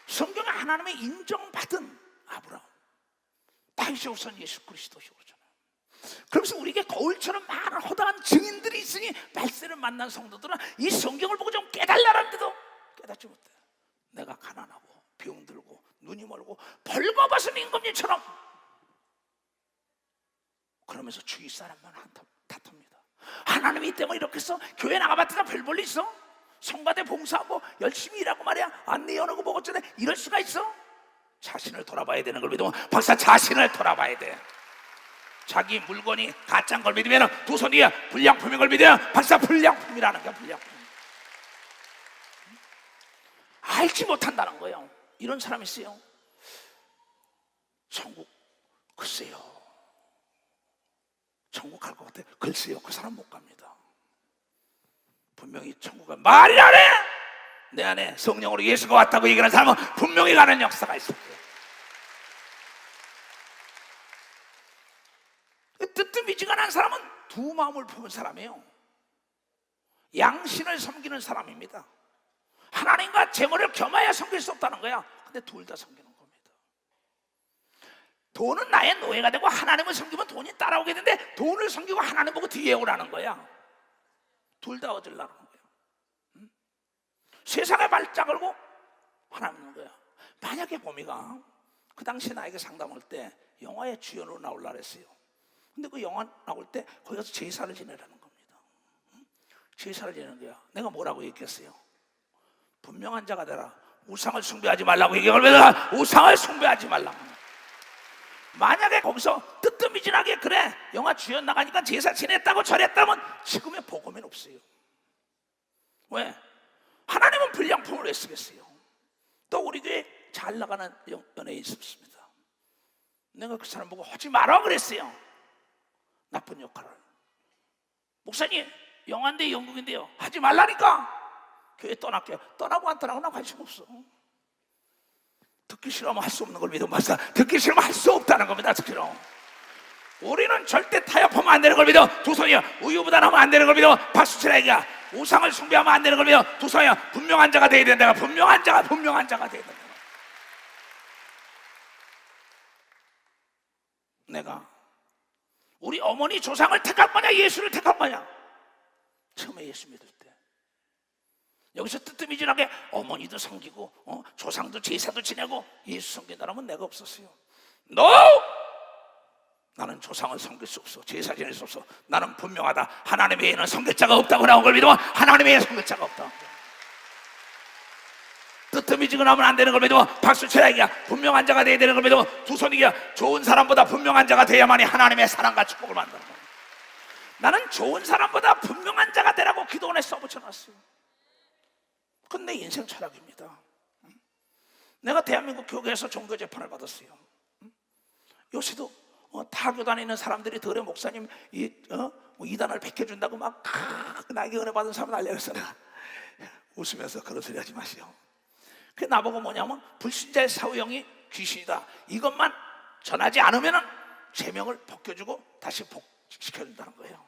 성경에 하나님의 인정받은 아브라함, 다윗의 우선 예수 그리스도시고 그러잖아요. 그러면서 우리에게 거울처럼 많은 허다한 증인들이 있으니 발세를 만난 성도들은 이 성경을 보고 좀 깨달라는데도 깨닫지 못해. 내가 가난하고 병들고 눈이 멀고 벌거벗은 임금님처럼 그러면서 주위 사람만 탓합니다. 하나님이 이 때문에 이렇게 해서 교회 나가봤자 별 볼 일 있어? 성가대 봉사하고 열심히 일하고 말이야 안내 여는거 보고 전에 이럴 수가 있어? 자신을 돌아봐야 되는 걸 믿으면 박사 자신을 돌아봐야 돼. 자기 물건이 가짜인 걸 믿으면 두 손이 불량품인 걸 믿으면 박사 불량품이라는 거야. 불량품. 알지 못한다는 거예요. 이런 사람이 있어요. 천국 글쎄요. 천국 갈 것 같아. 글쎄요. 그 사람 못 갑니다. 분명히 천국은 말이 안 해. 내 안에 성령으로 예수가 왔다고 얘기하는 사람은 분명히 가는 역사가 있을 거예요. 뜨뜻미지근한 사람은 두 마음을 품은 사람이에요. 양신을 섬기는 사람입니다. 하나님과 재물을 겸하여 섬길 수 없다는 거야. 근데 둘 다 섬기는 겁니다. 돈은 나의 노예가 되고 하나님을 섬기면 돈이 따라오게 되는데 돈을 섬기고 하나님 보고 뒤에 오라는 거야. 둘 다 얻으려는 거야. 세상에 발작 걸고 하나님 있는 거야. 만약에 보미가 그 당시 나에게 상담할 때 영화의 주연으로 나올라 그랬어요. 근데 그 영화 나올 때 거기 가서 제사를 지내라는 겁니다. 제사를 지내는 거야. 내가 뭐라고 얘기했어요? 분명한 자가 되라. 우상을 숭배하지 말라고 얘기하면 우상을 숭배하지 말라고. 만약에 거기서 뜨뜻미진하게 그래 영화 주연 나가니까 제사 지냈다고 저랬다면 지금의 복음엔 없어요. 왜? 하나님은 불량품을 왜 쓰겠어요? 또 우리 교회 잘 나가는 연예인이 있었습니다. 내가 그 사람 보고 하지 마라 그랬어요. 나쁜 역할을. 목사님 영화인데 영국인데요 하지 말라니까. 교회 떠날게. 떠나고 안 떠나고 나 관심 없어. 듣기 싫으면 할 수 없는 걸 믿어 봤어. 듣기 싫으면 할 수 없다는 겁니다. 듣기 싫어. 우리는 절대 타협하면 안 되는 걸 믿어. 두 손이야. 우유부단하면 안 되는 걸 믿어. 박수 치라 얘기야. 우상을 숭배하면 안 되는 걸 믿어. 두 손이야. 분명한 자가 돼야 된다. 분명한 자가 돼야 된다. 내가 우리 어머니 조상을 택할 거냐 예수를 택할 거냐? 처음에 예수 믿을 때 여기서 뜨뜻미진하게 어머니도 섬기고 조상도 제사도 지내고 예수 섬긴다라면 내가 없었어요. No! 나는 조상을 섬길 수 없어. 제사 지낼 수 없어. 나는 분명하다. 하나님 외에는 섬길 자가 없다고 나온 걸 믿으면 하나님 외에 섬길 자가 없다. 뜨뜻미지근하면 안 되는 걸 믿으면 박수 쳐야 이기야. 분명한 자가 돼야 되는 걸 믿으면 두 손 이기야. 좋은 사람보다 분명한 자가 돼야만이 하나님의 사랑과 축복을 만드는 거야. 나는 좋은 사람보다 분명한 자가 되라고 기도원에 써붙여놨어요. 그건 내 인생 철학입니다. 내가 대한민국 교회에서 종교 재판을 받았어요. 요새도 타교 다니는 사람들이 덜에 목사님 이단을 베껴준다고 막 나에게 은혜 받은 사람 알려서 웃으면서 그런 소리 하지 마시오. 그 나보고 뭐냐면 불신자의 사후형이 귀신이다. 이것만 전하지 않으면 제명을 벗겨주고 다시 복시켜준다는 거예요.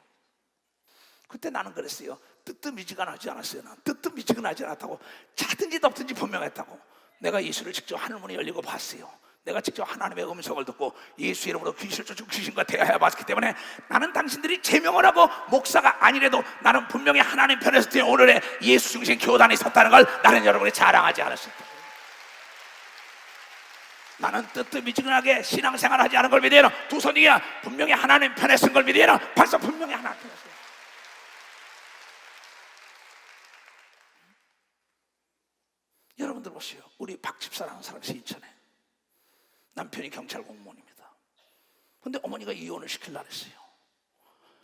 그때 나는 그랬어요. 뜨뜻미지근하지 않았어요. 난 뜨뜻미지근하지 않았다고. 자든지 덥든지 분명했다고. 내가 예수를 직접 하늘문이 열리고 봤어요. 내가 직접 하나님의 음성을 듣고 예수 이름으로 귀신을 쫓고 귀신과 대화해 봤기 때문에 나는 당신들이 제명을 하고 목사가 아니래도 나는 분명히 하나님 편에 섰을 때 오늘의 예수 중심 교단에 섰다는 걸 나는 여러분이 자랑하지 않았습니다. 나는 뜨뜻미지근하게 신앙생활하지 않은 걸 믿어요. 두 손이야 분명히 하나님 편에 쓴 걸 믿어요. 벌써 분명히 하나님 편에 섰어요. 여러분들 보세요. 우리 박 집사라는 사람 인천에 남편이 경찰 공무원입니다. 근데 어머니가 이혼을 시키려고 했어요.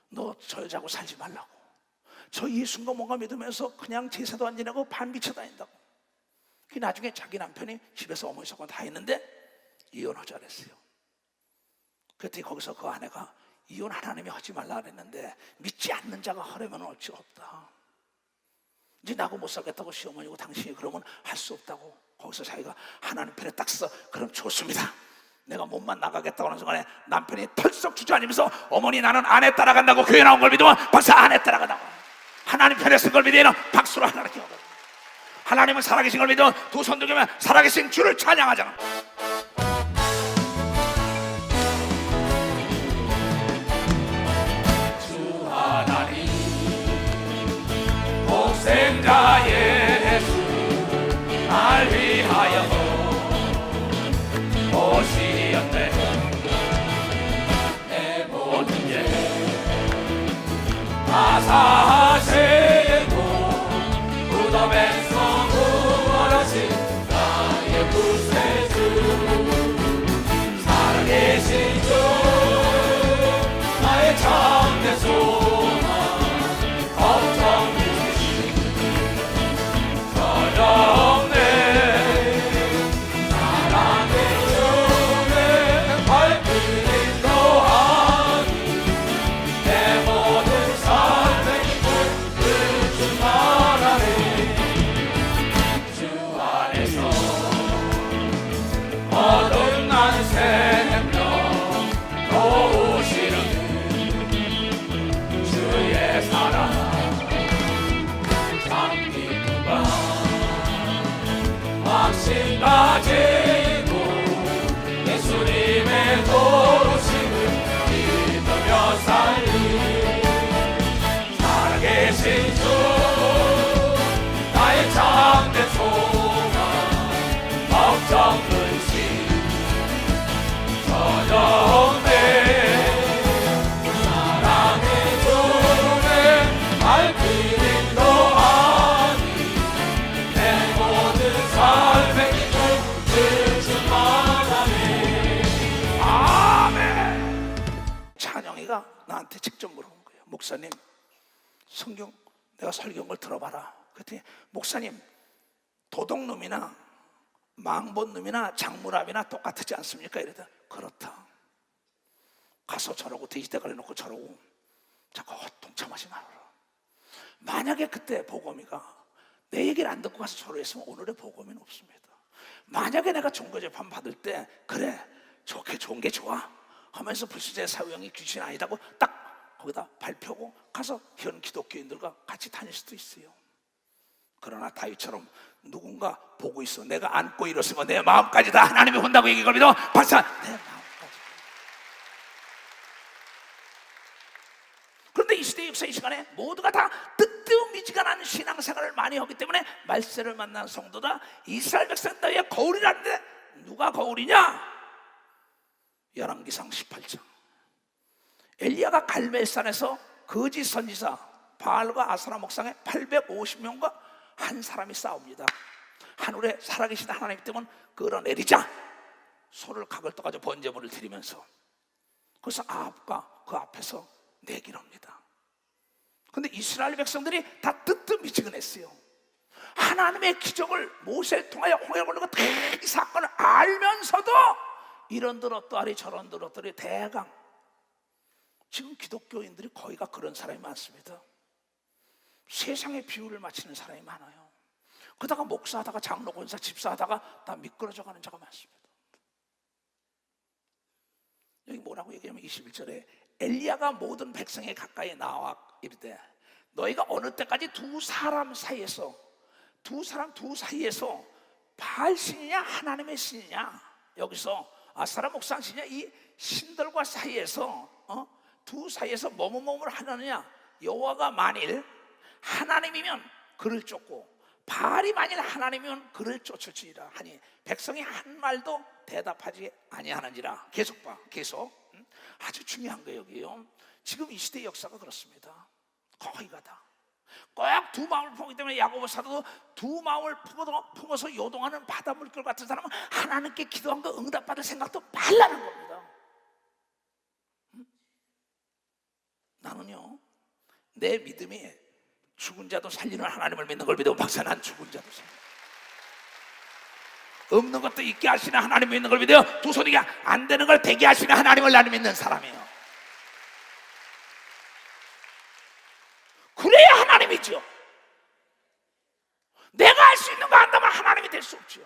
너 저 여자하고 살지 말라고. 저 예수가 뭔가 믿으면서 그냥 제사도 안 지내고 반 미쳐 다닌다고. 그 나중에 자기 남편이 집에서 어머니 사건 다 했는데 이혼하자 그랬어요. 그랬더니 거기서 그 아내가 이혼 하나님이 하지 말라 그랬는데 믿지 않는 자가 하려면 어찌 없다. 이제 나하고 못 살겠다고 시어머니고 당신이 그러면 할 수 없다고. 거기서 자기가 하나님 편에 딱 서 그럼 좋습니다. 내가 몸만 나가겠다고 하는 순간에 남편이 털썩 주저앉으면서 어머니 나는 아내 따라간다고 교회 나온 걸 믿으면 벌써 아내 따라간다고. 하나님 편에 쓴 걸 믿으면 박수로 하나님 기억하고. 하나님은 살아계신 걸 믿으면 두 손 들면 살아계신 주를 찬양하잖아. 주 하나님 독생자 예수 날 위하여 오시었네. 내 모든 죄 다 사시고 무덤에서 부활하신 나의 구세주 살아계신 주 나의 참된 소망 걱정 주시 전혀 가지고 예수님의 도우심을 믿으며 살리 살아계신 주 나의 참된 소망 걱정 근심 전혀 없네. 사랑의 주의 발길이 인도하니 내 모든 삶의 찬영이가 나한테 직접 물어본 거예요. 목사님, 성경 내가 설교한 걸 들어봐라. 그랬더니 목사님, 도둑놈이나 망본놈이나 장물압이나 똑같지 않습니까? 이러더니 그렇다. 가서 저러고 돼지대가리 놓고 저러고 자꾸 헛동참하지 말아라. 만약에 그때 보검이가 내 얘기를 안 듣고 가서 저러 했으면 오늘의 보검이는 없습니다. 만약에 내가 종교재판 받을 때 그래 좋게 좋은 게 좋아 하면서 불수제 사후형이 귀신 아니다고 딱 거기다 발표하고 가서 현 기독교인들과 같이 다닐 수도 있어요. 그러나 다윗처럼 누군가 보고 있어. 내가 안고 일었으면 내 마음까지 다 하나님이 본다고 얘기해 걸리도 벌써 내 마음까지. 그런데 이 시대 역사 이 시간에 모두가 다 뜨뜻미지근한 신앙생활을 많이 하기 때문에 말세를 만난 성도다. 이스라엘 백성 따위의 거울이라는데 누가 거울이냐? 열왕기상 18장 엘리야가 갈멜산에서 거짓 선지자 바알과 아스라 목상에 850명과 한 사람이 싸웁니다. 하늘에 살아계신 하나님 때문에 끌어내리자 소를 각을 떠가지고 번제물을 드리면서 그래서 아합과 그 앞에서 내기를 합니다. 근데 이스라엘 백성들이 다 뜨뜻미지근했어요. 하나님의 기적을 모세를 통하여 홍해를 건너고 이 사건을 알면서도 이런 들었더리 저런 들었더리 대강. 지금 기독교인들이 거의가 그런 사람이 많습니다. 세상에 비유를 맞히는 사람이 많아요. 그러다가 목사하다가 장로 권사 집사하다가 다 미끄러져 가는 자가 많습니다. 여기 뭐라고 얘기하면 21절에 엘리야가 모든 백성에 가까이 나와 이르되 너희가 어느 때까지 두 사람 사이에서 바알 신이냐 하나님의 신이냐, 여기서 아사라 목상 신이냐, 이 신들과 사이에서 두 사이에서 머뭇머뭇을 하느냐. 여호와가 만일 하나님이면 그를 쫓고 바알이 만일 하나님이면 그를 쫓을지니라 하니 백성이 한 말도 대답하지 아니하는지라. 계속 봐, 계속. 아주 중요한 거예요 여기요. 지금 이 시대의 역사가 그렇습니다. 거의 가다. 꼭 두 마음을 품기 때문에 야고보 사도도 두 마음을 품어서 요동하는 바다 물결 같은 사람은 하나님께 기도한 거 응답받을 생각도 말라는 겁니다. 나는요, 내 믿음이 죽은 자도 살리는 하나님을 믿는 걸 믿어. 박사, 난 죽은 자도 살리는, 없는 것도 있게 하시는 하나님을 믿는 걸 믿어요. 두 손이 안 되는 걸 되게 하시는 하나님을 나는 믿는 사람이에요. 그래야 하나님이죠. 내가 할 수 있는 거 한다면 하나님이 될 수 없죠.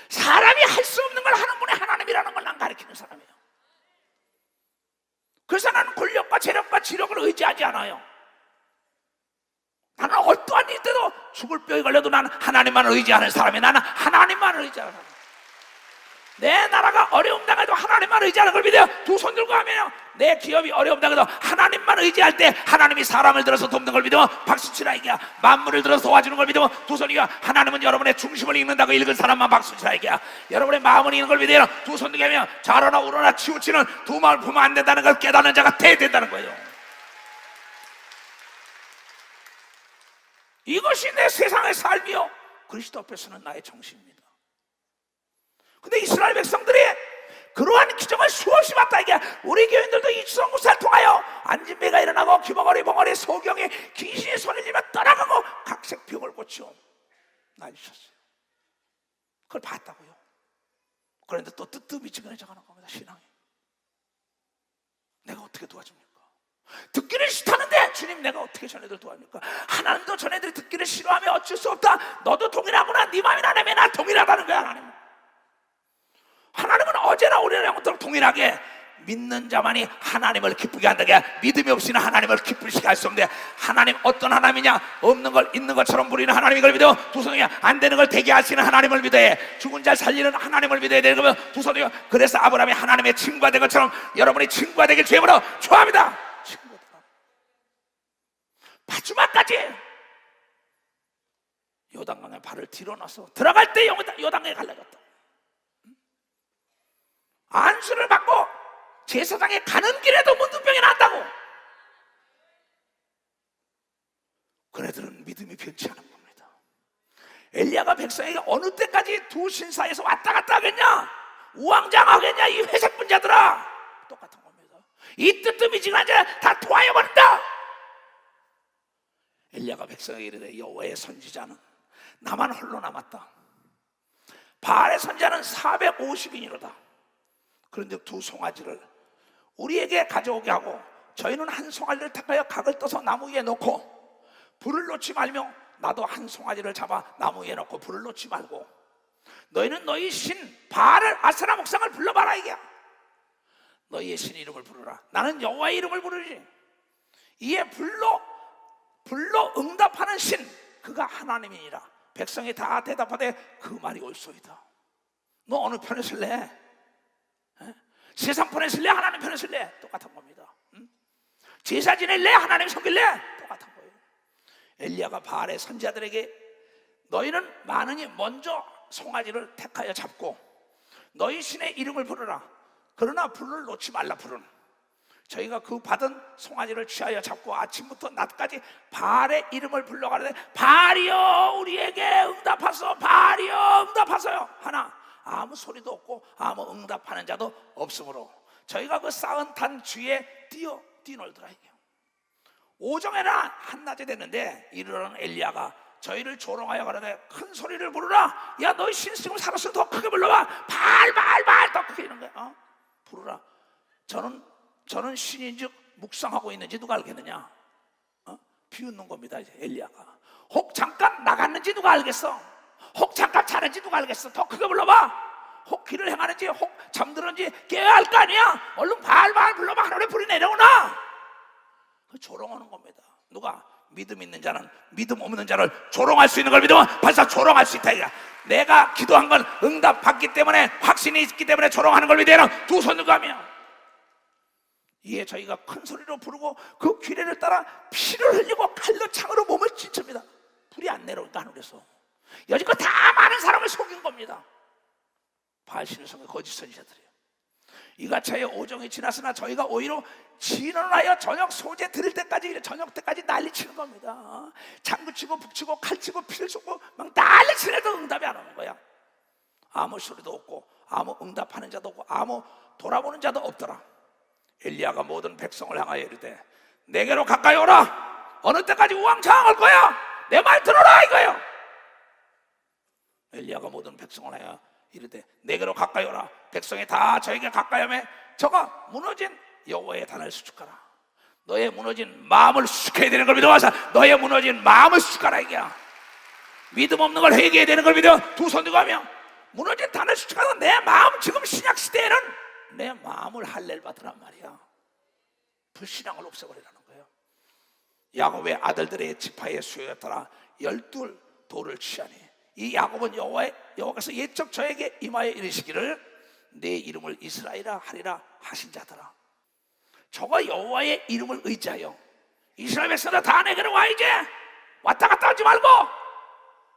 사람이 할 수 없는 걸 하는 분이 하나님이라는 걸 난 가르치는 사람이에요. 그래서 나는 권력과 재력과 지력을 의지하지 않아요. 나는 어떠한 일 때도 죽을 뼈에 걸려도 나는 하나님만 의지하는 사람이에요. 나는 하나님만 의지하는 사람이에요. 내 나라가 어려움 당해도 하나님만 의지하는 걸 믿어요. 두 손 들고 하면요, 내 기업이 어려움 당해도 하나님만 의지할 때 하나님이 사람을 들어서 돕는 걸 믿으면 박수 치라 이게야. 만물을 들어서 도와주는 걸 믿으면 두 손이야. 하나님은 여러분의 중심을 읽는다고 읽은 사람만 박수 치라 이게야. 여러분의 마음을 읽는 걸 믿어요. 두 손 들고 하면 자라나 우러나 치우치는 두 마음을 품으면 안 된다는 걸 깨닫는 자가 돼야 된다는 거예요. 이것이 내 세상의 삶이요, 그리스도 앞에서는 나의 정신입니다. 근데 이스라엘 백성들이 그러한 기적을 수없이 봤다 이게. 우리 교인들도 이 주성구사를 통하여 안진배가 일어나고 귀머거리 벙어리 소경이 귀신이 손을 들며 떠나가고 각색 병을 고쳐 나으셨어요. 그걸 봤다고요. 그런데 또 뜨뜻미지근해져 가는 겁니다. 신앙이. 내가 어떻게 도와줍니까? 듣기를 싫다는데 주님 내가 어떻게 전애들 도와줍니까? 하나님도 전애들이 듣기를 싫어하면 어쩔 수 없다. 너도 동일하구나. 네 마음이 나라면 나 동일하다는 거야. 하나님은 어제나 오늘이나 영원토록 동일하게 믿는 자만이 하나님을 기쁘게 한다게. 믿음이 없이는 하나님을 기쁘시게 할 수 없는데, 하나님 어떤 하나님이냐? 없는 걸 있는 것처럼 부리는 하나님인 걸 믿어. 두 손이야. 안 되는 걸 되게 하시는 하나님을 믿어야 해. 죽은 자 살리는 하나님을 믿어야 되는 거면 두 손이야. 그래서 아브라함이 하나님의 친구가 된 것처럼 여러분이 친구가 되길 주님으로 축원합니다. 친구가 되라. 마지막까지 요단강에 발을 뒤로 놔서 들어갈 때 요단강에 갈라졌다. 안수를 받고 제사장에 가는 길에도 문둥병이 난다고. 그네들은 믿음이 변치 않은 겁니다. 엘리야가 백성에게 어느 때까지 두 신사에서 왔다 갔다 하겠냐? 우왕좌왕하겠냐? 이 회색 분자들아. 똑같은 겁니다. 이 뜨뜻미지근한 자 다 토하여버린다. 엘리야가 백성에게 이르되 여호와의 선지자는 나만 홀로 남았다. 바알의 선지자는 450인이로다. 그런데 두 송아지를 우리에게 가져오게 하고 저희는 한 송아지를 택하여 각을 떠서 나무 위에 놓고 불을 놓지 말며 나도 한 송아지를 잡아 나무 위에 놓고 불을 놓지 말고 너희는 너희 신 바알을 아세라 목상을 불러봐라 이게. 너희의 신 이름을 부르라. 나는 여호와의 이름을 부르지. 이에 불로 응답하는 신 그가 하나님이니라. 백성이 다 대답하되 그 말이 옳소이다. 너 어느 편에 설래? 세상 편에 설래? 하나님 편에 설래? 똑같은 겁니다. 제사 지낼래? 하나님 섬길래? 똑같은 거예요. 엘리야가 바알의 선지자들에게 너희는 많으니 먼저 송아지를 택하여 잡고 너희 신의 이름을 부르라. 그러나 불을 놓지 말라. 불은 저희가 그 받은 송아지를 취하여 잡고 아침부터 낮까지 바알의 이름을 불러가는데 바알이여 우리에게 응답하소. 바알이여 응답하소요. 하나 아무 소리도 없고 아무 응답하는 자도 없으므로 저희가 그 쌓은 단 주위에 뛰놀더라. 오정에나 한낮에 됐는데 이르러는 엘리야가 저희를 조롱하여 가라되 큰 소리를 부르라. 야 너희 신 지금 살았으면 더 크게 불러봐. 바알 더 크게 이런 거야. 부르라. 저는 신인즉 묵상하고 있는지 누가 알겠느냐? 비웃는 겁니다. 이제 엘리야가 혹 잠깐 나갔는지 누가 알겠어? 혹 잠깐 자는지 누가 알겠어? 더 크게 불러봐. 혹 길을 행하는지 혹 잠들었는지 깨어야 할 거 아니야. 얼른 바알 불러봐. 하늘에 불이 내려오나. 그 조롱하는 겁니다. 누가? 믿음 있는 자는 믿음 없는 자를 조롱할 수 있는 걸 믿으면 벌써 조롱할 수 있다 이거야. 내가 기도한 건 응답받기 때문에, 확신이 있기 때문에 조롱하는 걸 믿으면 두 손 들고 하며, 이에 저희가 큰 소리로 부르고 그 규례를 따라 피를 흘리고 칼로 창으로 몸을 찢습니다. 불이 안 내려온다 하늘에서. 여지껏 다 많은 사람을 속인 겁니다. 바알신성의 거짓 선지자들이에요. 이가차의 오정이 지났으나 저희가 오히려 진언하여 저녁 소재 드릴 때까지, 저녁 때까지 난리치는 겁니다. 장구치고 북치고 칼치고 피를 쏟고 막 난리치는데도 응답이 안 오는 거야. 아무 소리도 없고 아무 응답하는 자도 없고 아무 돌아보는 자도 없더라. 엘리야가 모든 백성을 향하여 이르되 내게로 가까이 오라. 어느 때까지 우왕좌왕할 거야? 내 말 들어라 이거예요. 엘리야가 모든 백성을 향하여 이르되 내게로 가까이 오라. 백성이 다 저에게 가까이 오매 저가 무너진 여호와의 단을 수축하라. 너의 무너진 마음을 수축해야 되는 걸 믿어와서 너의 무너진 마음을 수축하라 이게야. 믿음 없는 걸 회개해야 되는 걸 믿어 두 손 들고 하며 무너진 단을 수축하는 내 마음, 지금 신약 시대에는 내 마음을 할례를 받으란 말이야. 불신앙을 없애버리라는 거예요. 야곱의 아들들의 지파의 수요에 따라 12 돌을 취하니 이 야곱은 여호와께서 예적 저에게 임하여 이르시기를 내 이름을 이스라엘이라 하리라 하신 자더라. 저가 여호와의 이름을 의지하여 이스라엘 백성들 다 내게로 와. 이제 왔다 갔다 하지 말고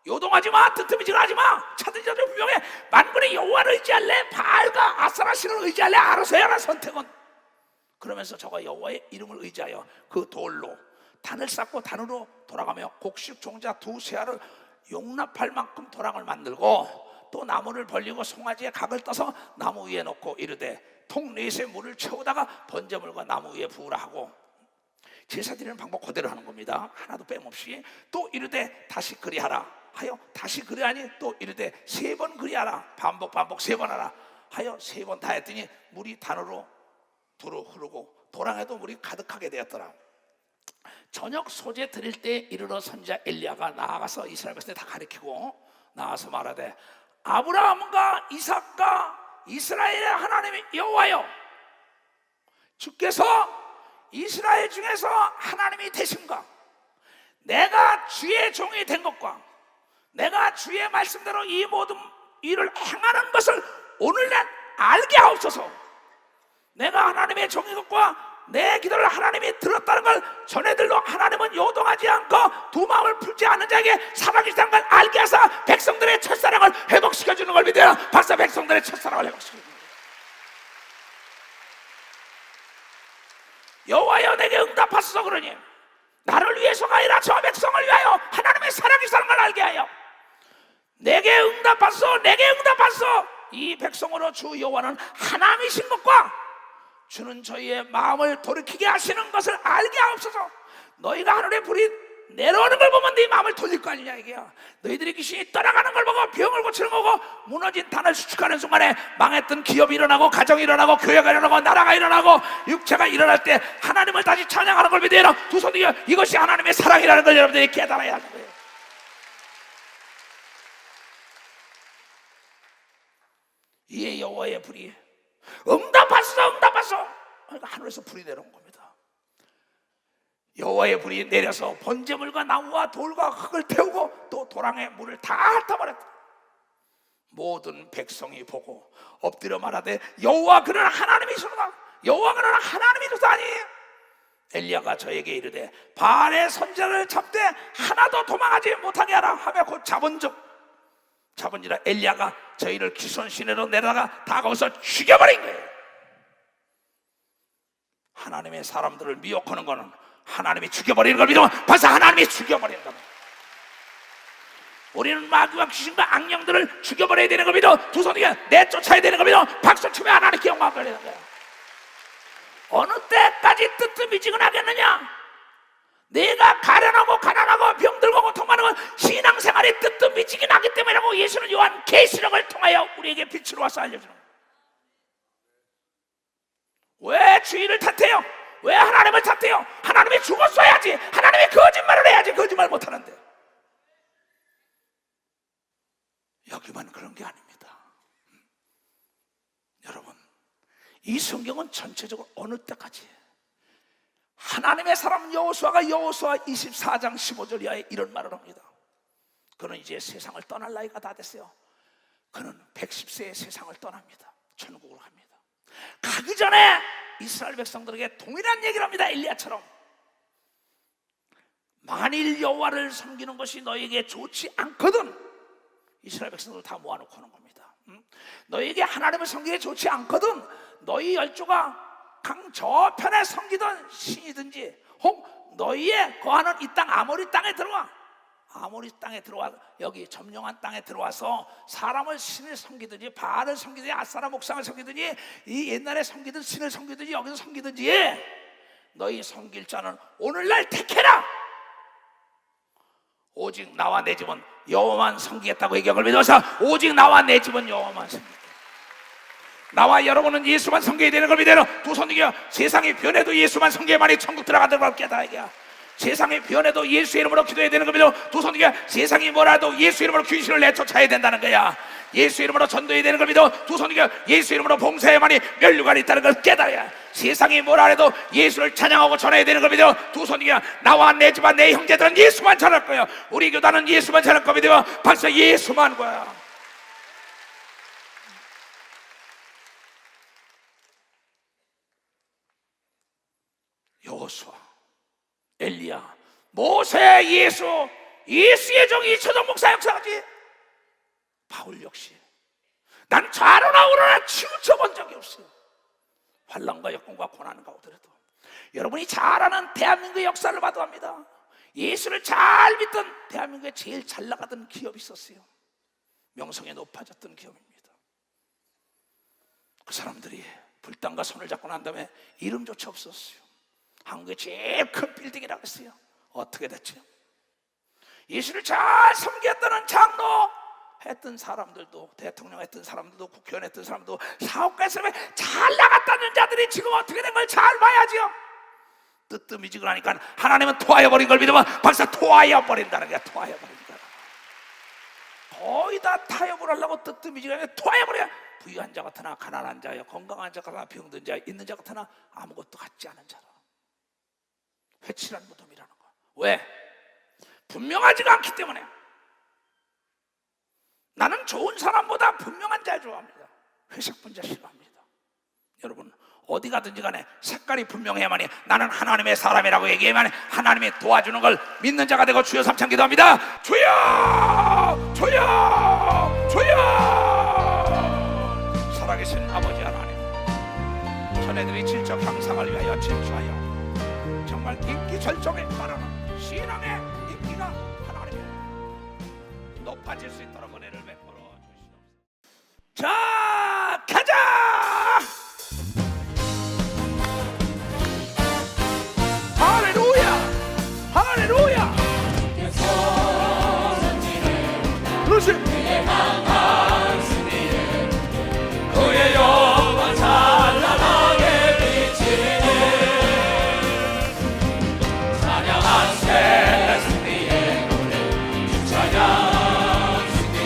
요동하지 마, 뜨뜻미지근하지 마. 찾은 자들 분명해. 만군의 여호와를 의지할래? 바알과 아사라 신을 의지할래? 알아서 해라 선택은. 그러면서 저가 여호와의 이름을 의지하여 그 돌로 단을 쌓고 단으로 돌아가며 곡식 종자 2세알을 용납할 만큼 도랑을 만들고 또 나무를 벌리고 송아지에 각을 떠서 나무 위에 놓고 이르되 통 넷에 물을 채우다가 번제물과 나무 위에 부으라 하고, 제사 드리는 방법 그대로 하는 겁니다. 하나도 빼먹없이. 또 이르되 다시 그리하라 하여 다시 그리하니 또 이르되 3번 그리하라. 반복 3번 하라 하여 3번 다 했더니 물이 단으로 두루 흐르고 도랑에도 물이 가득하게 되었더라. 저녁 소재 드릴 때 이르러 선지자 엘리야가 나아가서 이스라엘 백성들 다 가리키고 나와서 말하되 아브라함과 이삭과 이스라엘의 하나님이 여호와여, 주께서 이스라엘 중에서 하나님이 되신가? 내가 주의 종이 된 것과 내가 주의 말씀대로 이 모든 일을 행하는 것을 오늘날 알게 하옵소서. 내가 하나님의 종인 것과 내 기도를 하나님이 들었다는 걸, 전에들도 하나님은 요동하지 않고 두 마음을 풀지 않는 자에게 사랑이시다는 걸 알게 하사 백성들의 첫사랑을 회복시켜주는 걸 믿어요. 박사 백성들의 첫사랑을 회복시켜주는 거예요. 여호와여 내게 응답하소서. 그러니 나를 위해서가 아니라 저 백성을 위하여 하나님의 사랑이시다는 걸 알게 하여 내게 응답하소서. 내게 응답하소서. 이 백성으로 주 여호와는 하나님이신 것과 주는 저희의 마음을 돌이키게 하시는 것을 알게 하옵소서. 너희가 하늘의 불이 내려오는 걸 보면 네 마음을 돌릴 거 아니냐 이게야. 너희들이 귀신이 떠나가는 걸 보고 병을 고치는 거고 무너진 단을 수축하는 순간에 망했던 기업이 일어나고 가정이 일어나고 교회가 일어나고 나라가 일어나고 육체가 일어날 때 하나님을 다시 찬양하는 걸 믿어야 두 손 들고 이것이 하나님의 사랑이라는 걸 여러분들이 깨달아야 하는 거예요. 이에 여호와의 불이 응답하소서 응답하소서. 그러니까 하늘에서 불이 내려온 겁니다. 여호와의 불이 내려서 번제물과 나무와 돌과 흙을 태우고 또 도랑에 물을 다 핥아버렸다. 모든 백성이 보고 엎드려 말하되 여호와 그는 하나님이시로다. 여호와 그는 하나님이로다니. 엘리야가 저에게 이르되 바알의 선지자를 잡되 하나도 도망하지 못하게 하라 하며 곧 잡은지라 엘리야가 저희를 기손 시내로 내다가 다가와서 죽여버린 거예요. 하나님의 사람들을 미혹하는 거는 하나님이 죽여버리는 걸 믿으면 벌써 하나님이 죽여버리는 겁니다. 우리는 마귀와 귀신과 악령들을 죽여버려야 되는 걸 믿어 두 손이게 내쫓아야 되는 걸 믿어 박수 치며 하나님께 영광 돌리는 거예요. 어느 때까지 뜨뜻미지근하겠느냐? 내가 가련하고 가난하고 병들고 고통받는 건 신앙생활이 뜨뜻미지근하기 때문이라고 예수는 요한 계시록을 통하여 우리에게 빛으로 와서 알려주는 거예요. 왜 주의를 탓해요? 왜 하나님을 탓해요? 하나님이 죽었어야지. 하나님이 거짓말을 해야지. 거짓말 못하는데. 여기만 그런 게 아닙니다. 여러분, 이 성경은 전체적으로 어느 때까지 하나님의 사람 여호수아가 여호수아 24장 15절 이하에 이런 말을 합니다. 그는 이제 세상을 떠날 나이가 다 됐어요. 그는 110세에 세상을 떠납니다. 천국을 갑니다. 가기 전에 이스라엘 백성들에게 동일한 얘기를 합니다. 엘리야처럼 만일 여호와를 섬기는 것이 너에게 좋지 않거든, 이스라엘 백성들 다 모아놓고 하는 겁니다. 너에게 하나님을 섬기기 좋지 않거든, 너희 열조가 강 저편에 섬기던 신이든지 혹 너희의 거하는 이 땅 아모리 땅에 들어와, 아모리 땅에 들어와 여기 점령한 땅에 들어와서 사람을 신을 섬기든지 바알을 섬기든지 아사라 목상을 섬기든지 이 옛날에 섬기던 신을 섬기든지 여기서 섬기든지 너희 섬길 자는 오늘날 택해라. 오직 나와 내 집은 여호와만 섬기겠다고 얘기한 걸 믿어서 오직 나와 내 집은 여호와만 섬기겠다. 나와 여러분은 예수만 섬겨야 되는 걸 믿어요. 두 손 들어. 세상이 변해도 예수만 섬겨야만이 천국 들어가는 걸 깨달아. 얘기야. 세상이 변해도 예수의 이름으로 기도해야 되는 걸 믿어. 두 손 들어. 세상이 뭐라도 예수 이름으로 귀신을 내쫓아야 된다는 거야. 예수 이름으로 전도해야 되는 걸 믿어. 두 손 들어. 예수 이름으로 봉사해야만이 면류관이 있다는 걸 깨달아야. 세상이 뭐라 해도 예수를 찬양하고 전해야 되는 걸 믿어. 두 손 들어. 나와 내 집안 내 형제들은 예수만 전할 거야. 우리 교단은 예수만 전할 거 믿어. 벌써 예수만 거야. 여호수아, 엘리야, 모세, 예수, 예수의 종 이초정 목사 역사하지. 바울 역시 난 좌로나 우로나 치우쳐 본 적이 없어요. 환난과 역경과 고난을 가오더라도 여러분이 잘 아는 대한민국의 역사를 봐도 합니다. 예수를 잘 믿던 대한민국에 제일 잘 나가던 기업이 있었어요. 명성에 높아졌던 기업입니다. 그 사람들이 불당과 손을 잡고 난 다음에 이름조차 없었어요. 한국의 제일 큰 빌딩이라고 했어요. 어떻게 됐죠? 예수를 잘 섬겼다는 장로 했던 사람들도, 대통령 했던 사람들도, 국회의원 했던 사람들도, 사업가 했던 사람이 잘 나갔다는 자들이 지금 어떻게 된 걸 잘 봐야죠. 뜨뜻미지근하니까 하나님은 토하여버린 걸 믿으면 벌써 토하여버린다는 거야. 토하여버린다. 거의 다 타협을 하려고 뜨뜻미지근하게 토하여버려. 부유한 자 같으나 가난한 자여, 건강한 자 같으나 병든 자, 있는 자 같으나 아무것도 갖지 않은 자라. 회칠한 무덤이라는 거. 왜? 분명하지가 않기 때문에. 나는 좋은 사람보다 분명한 자 좋아합니다. 회색 분자 싫어합니다. 여러분 어디 가든지 간에 색깔이 분명해야만이 나는 하나님의 사람이라고 얘기해야만 하나님이 도와주는 걸 믿는 자가 되고 주여 삼창 기도합니다. 주여, 주여, 주여. 살아계신 아버지 하나님, 전해드린 질적 향상을 위하여 진주하여 정말 인기 절정에 따르는 신앙의 인기가 하나님의 높아질 수 있도록 은혜를 베풀어 주시옵소서. 자, 가자. 할렐루야, 할렐루야. 그렇지. 그의 영광 찬란하게 비치니 찬양한 새 승리의 노래, 찬양 승리의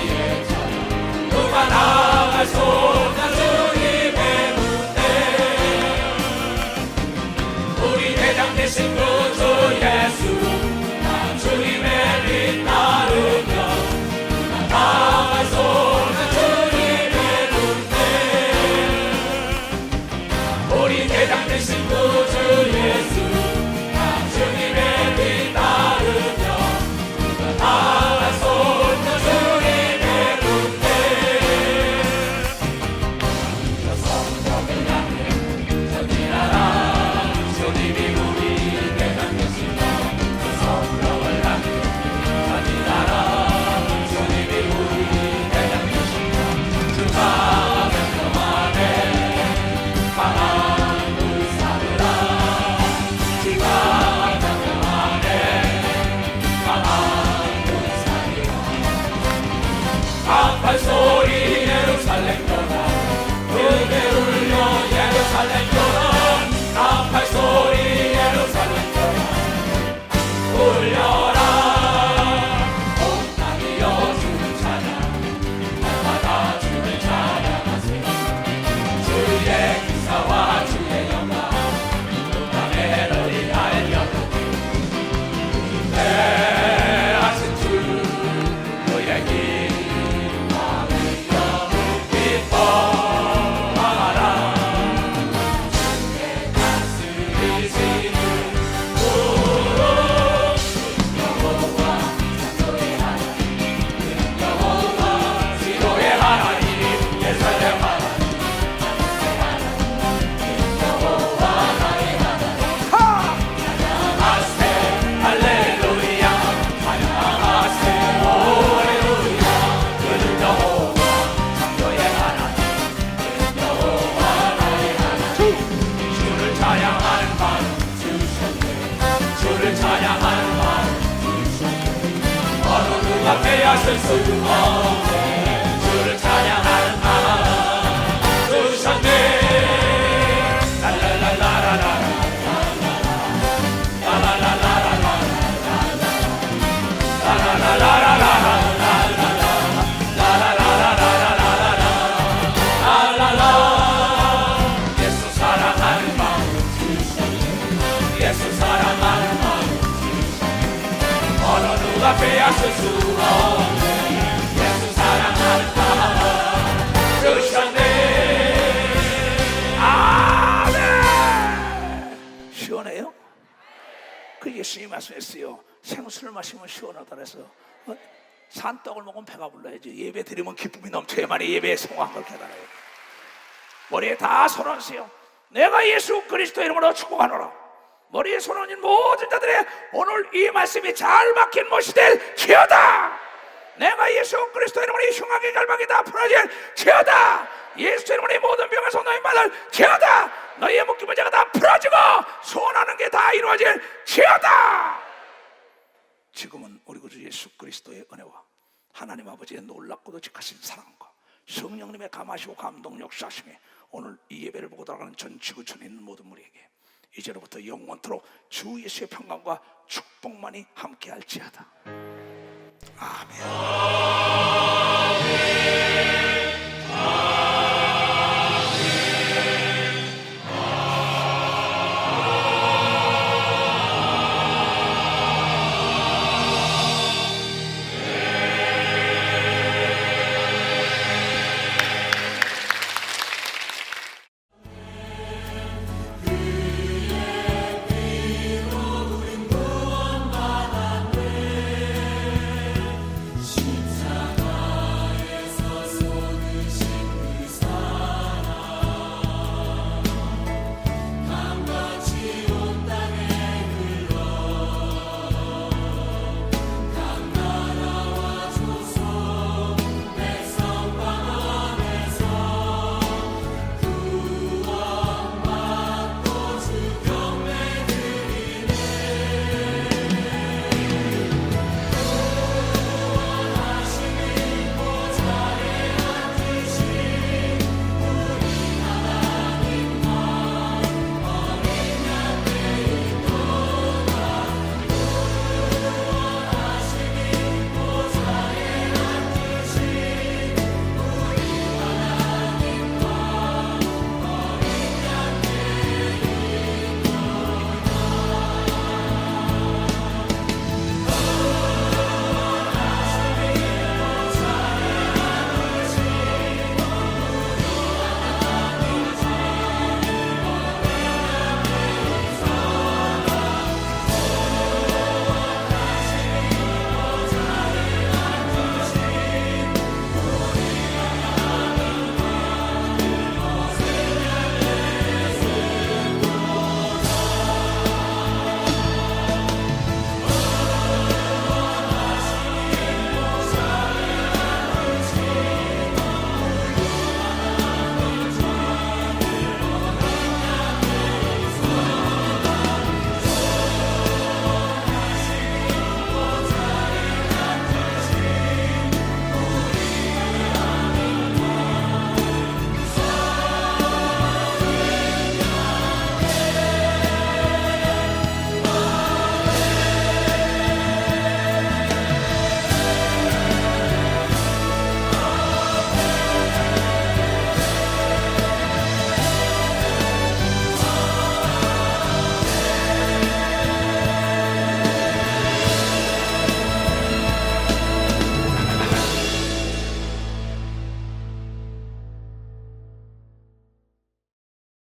빼앗을 수 없네. 주를 찬양하는 마음 주셨네. 예수 사랑하는 마음, 예수 사랑하는 마음, 어느 누가 빼앗을 수 없네. 예수 사랑하는 마음 주셨네. 아멘. 시원해요? 그 예수님이 말씀했어요. 생수를 마시면 시원하다 그래서 산떡을 먹으면 배가 불러야지. 예배 드리면 기쁨이 넘쳐야만이 예배의 성황한 걸 깨달아요. 머리에 다 손얹으세요. 내가 예수 그리스도 이름으로 축복하노라. 머리에 손얹은 모든 자들의 오늘 이 말씀이 잘 박힌 못이 될 지어다. 내가 예수 그리스도 이름으로 이 흉악의 결박이 다 풀어질 지어다. 예수 이름으로 이 모든 병에서 너희 말을 지어다. 너희의 묶인 문제가 다 풀어지고 소원하는 게 다 이루어질 지어다. 지금은 우리 구주 예수 그리스도의 은혜와 하나님 아버지의 놀랍고도 직하신 사랑과 성령님의 감하시고 감동 역사하심이 오늘 이 예배를 보고 돌아가는 전 지구촌에 있는 모든 우리에게 이제로부터 영원토록 주 예수의 평강과 축복만이 함께할지어다. 아멘.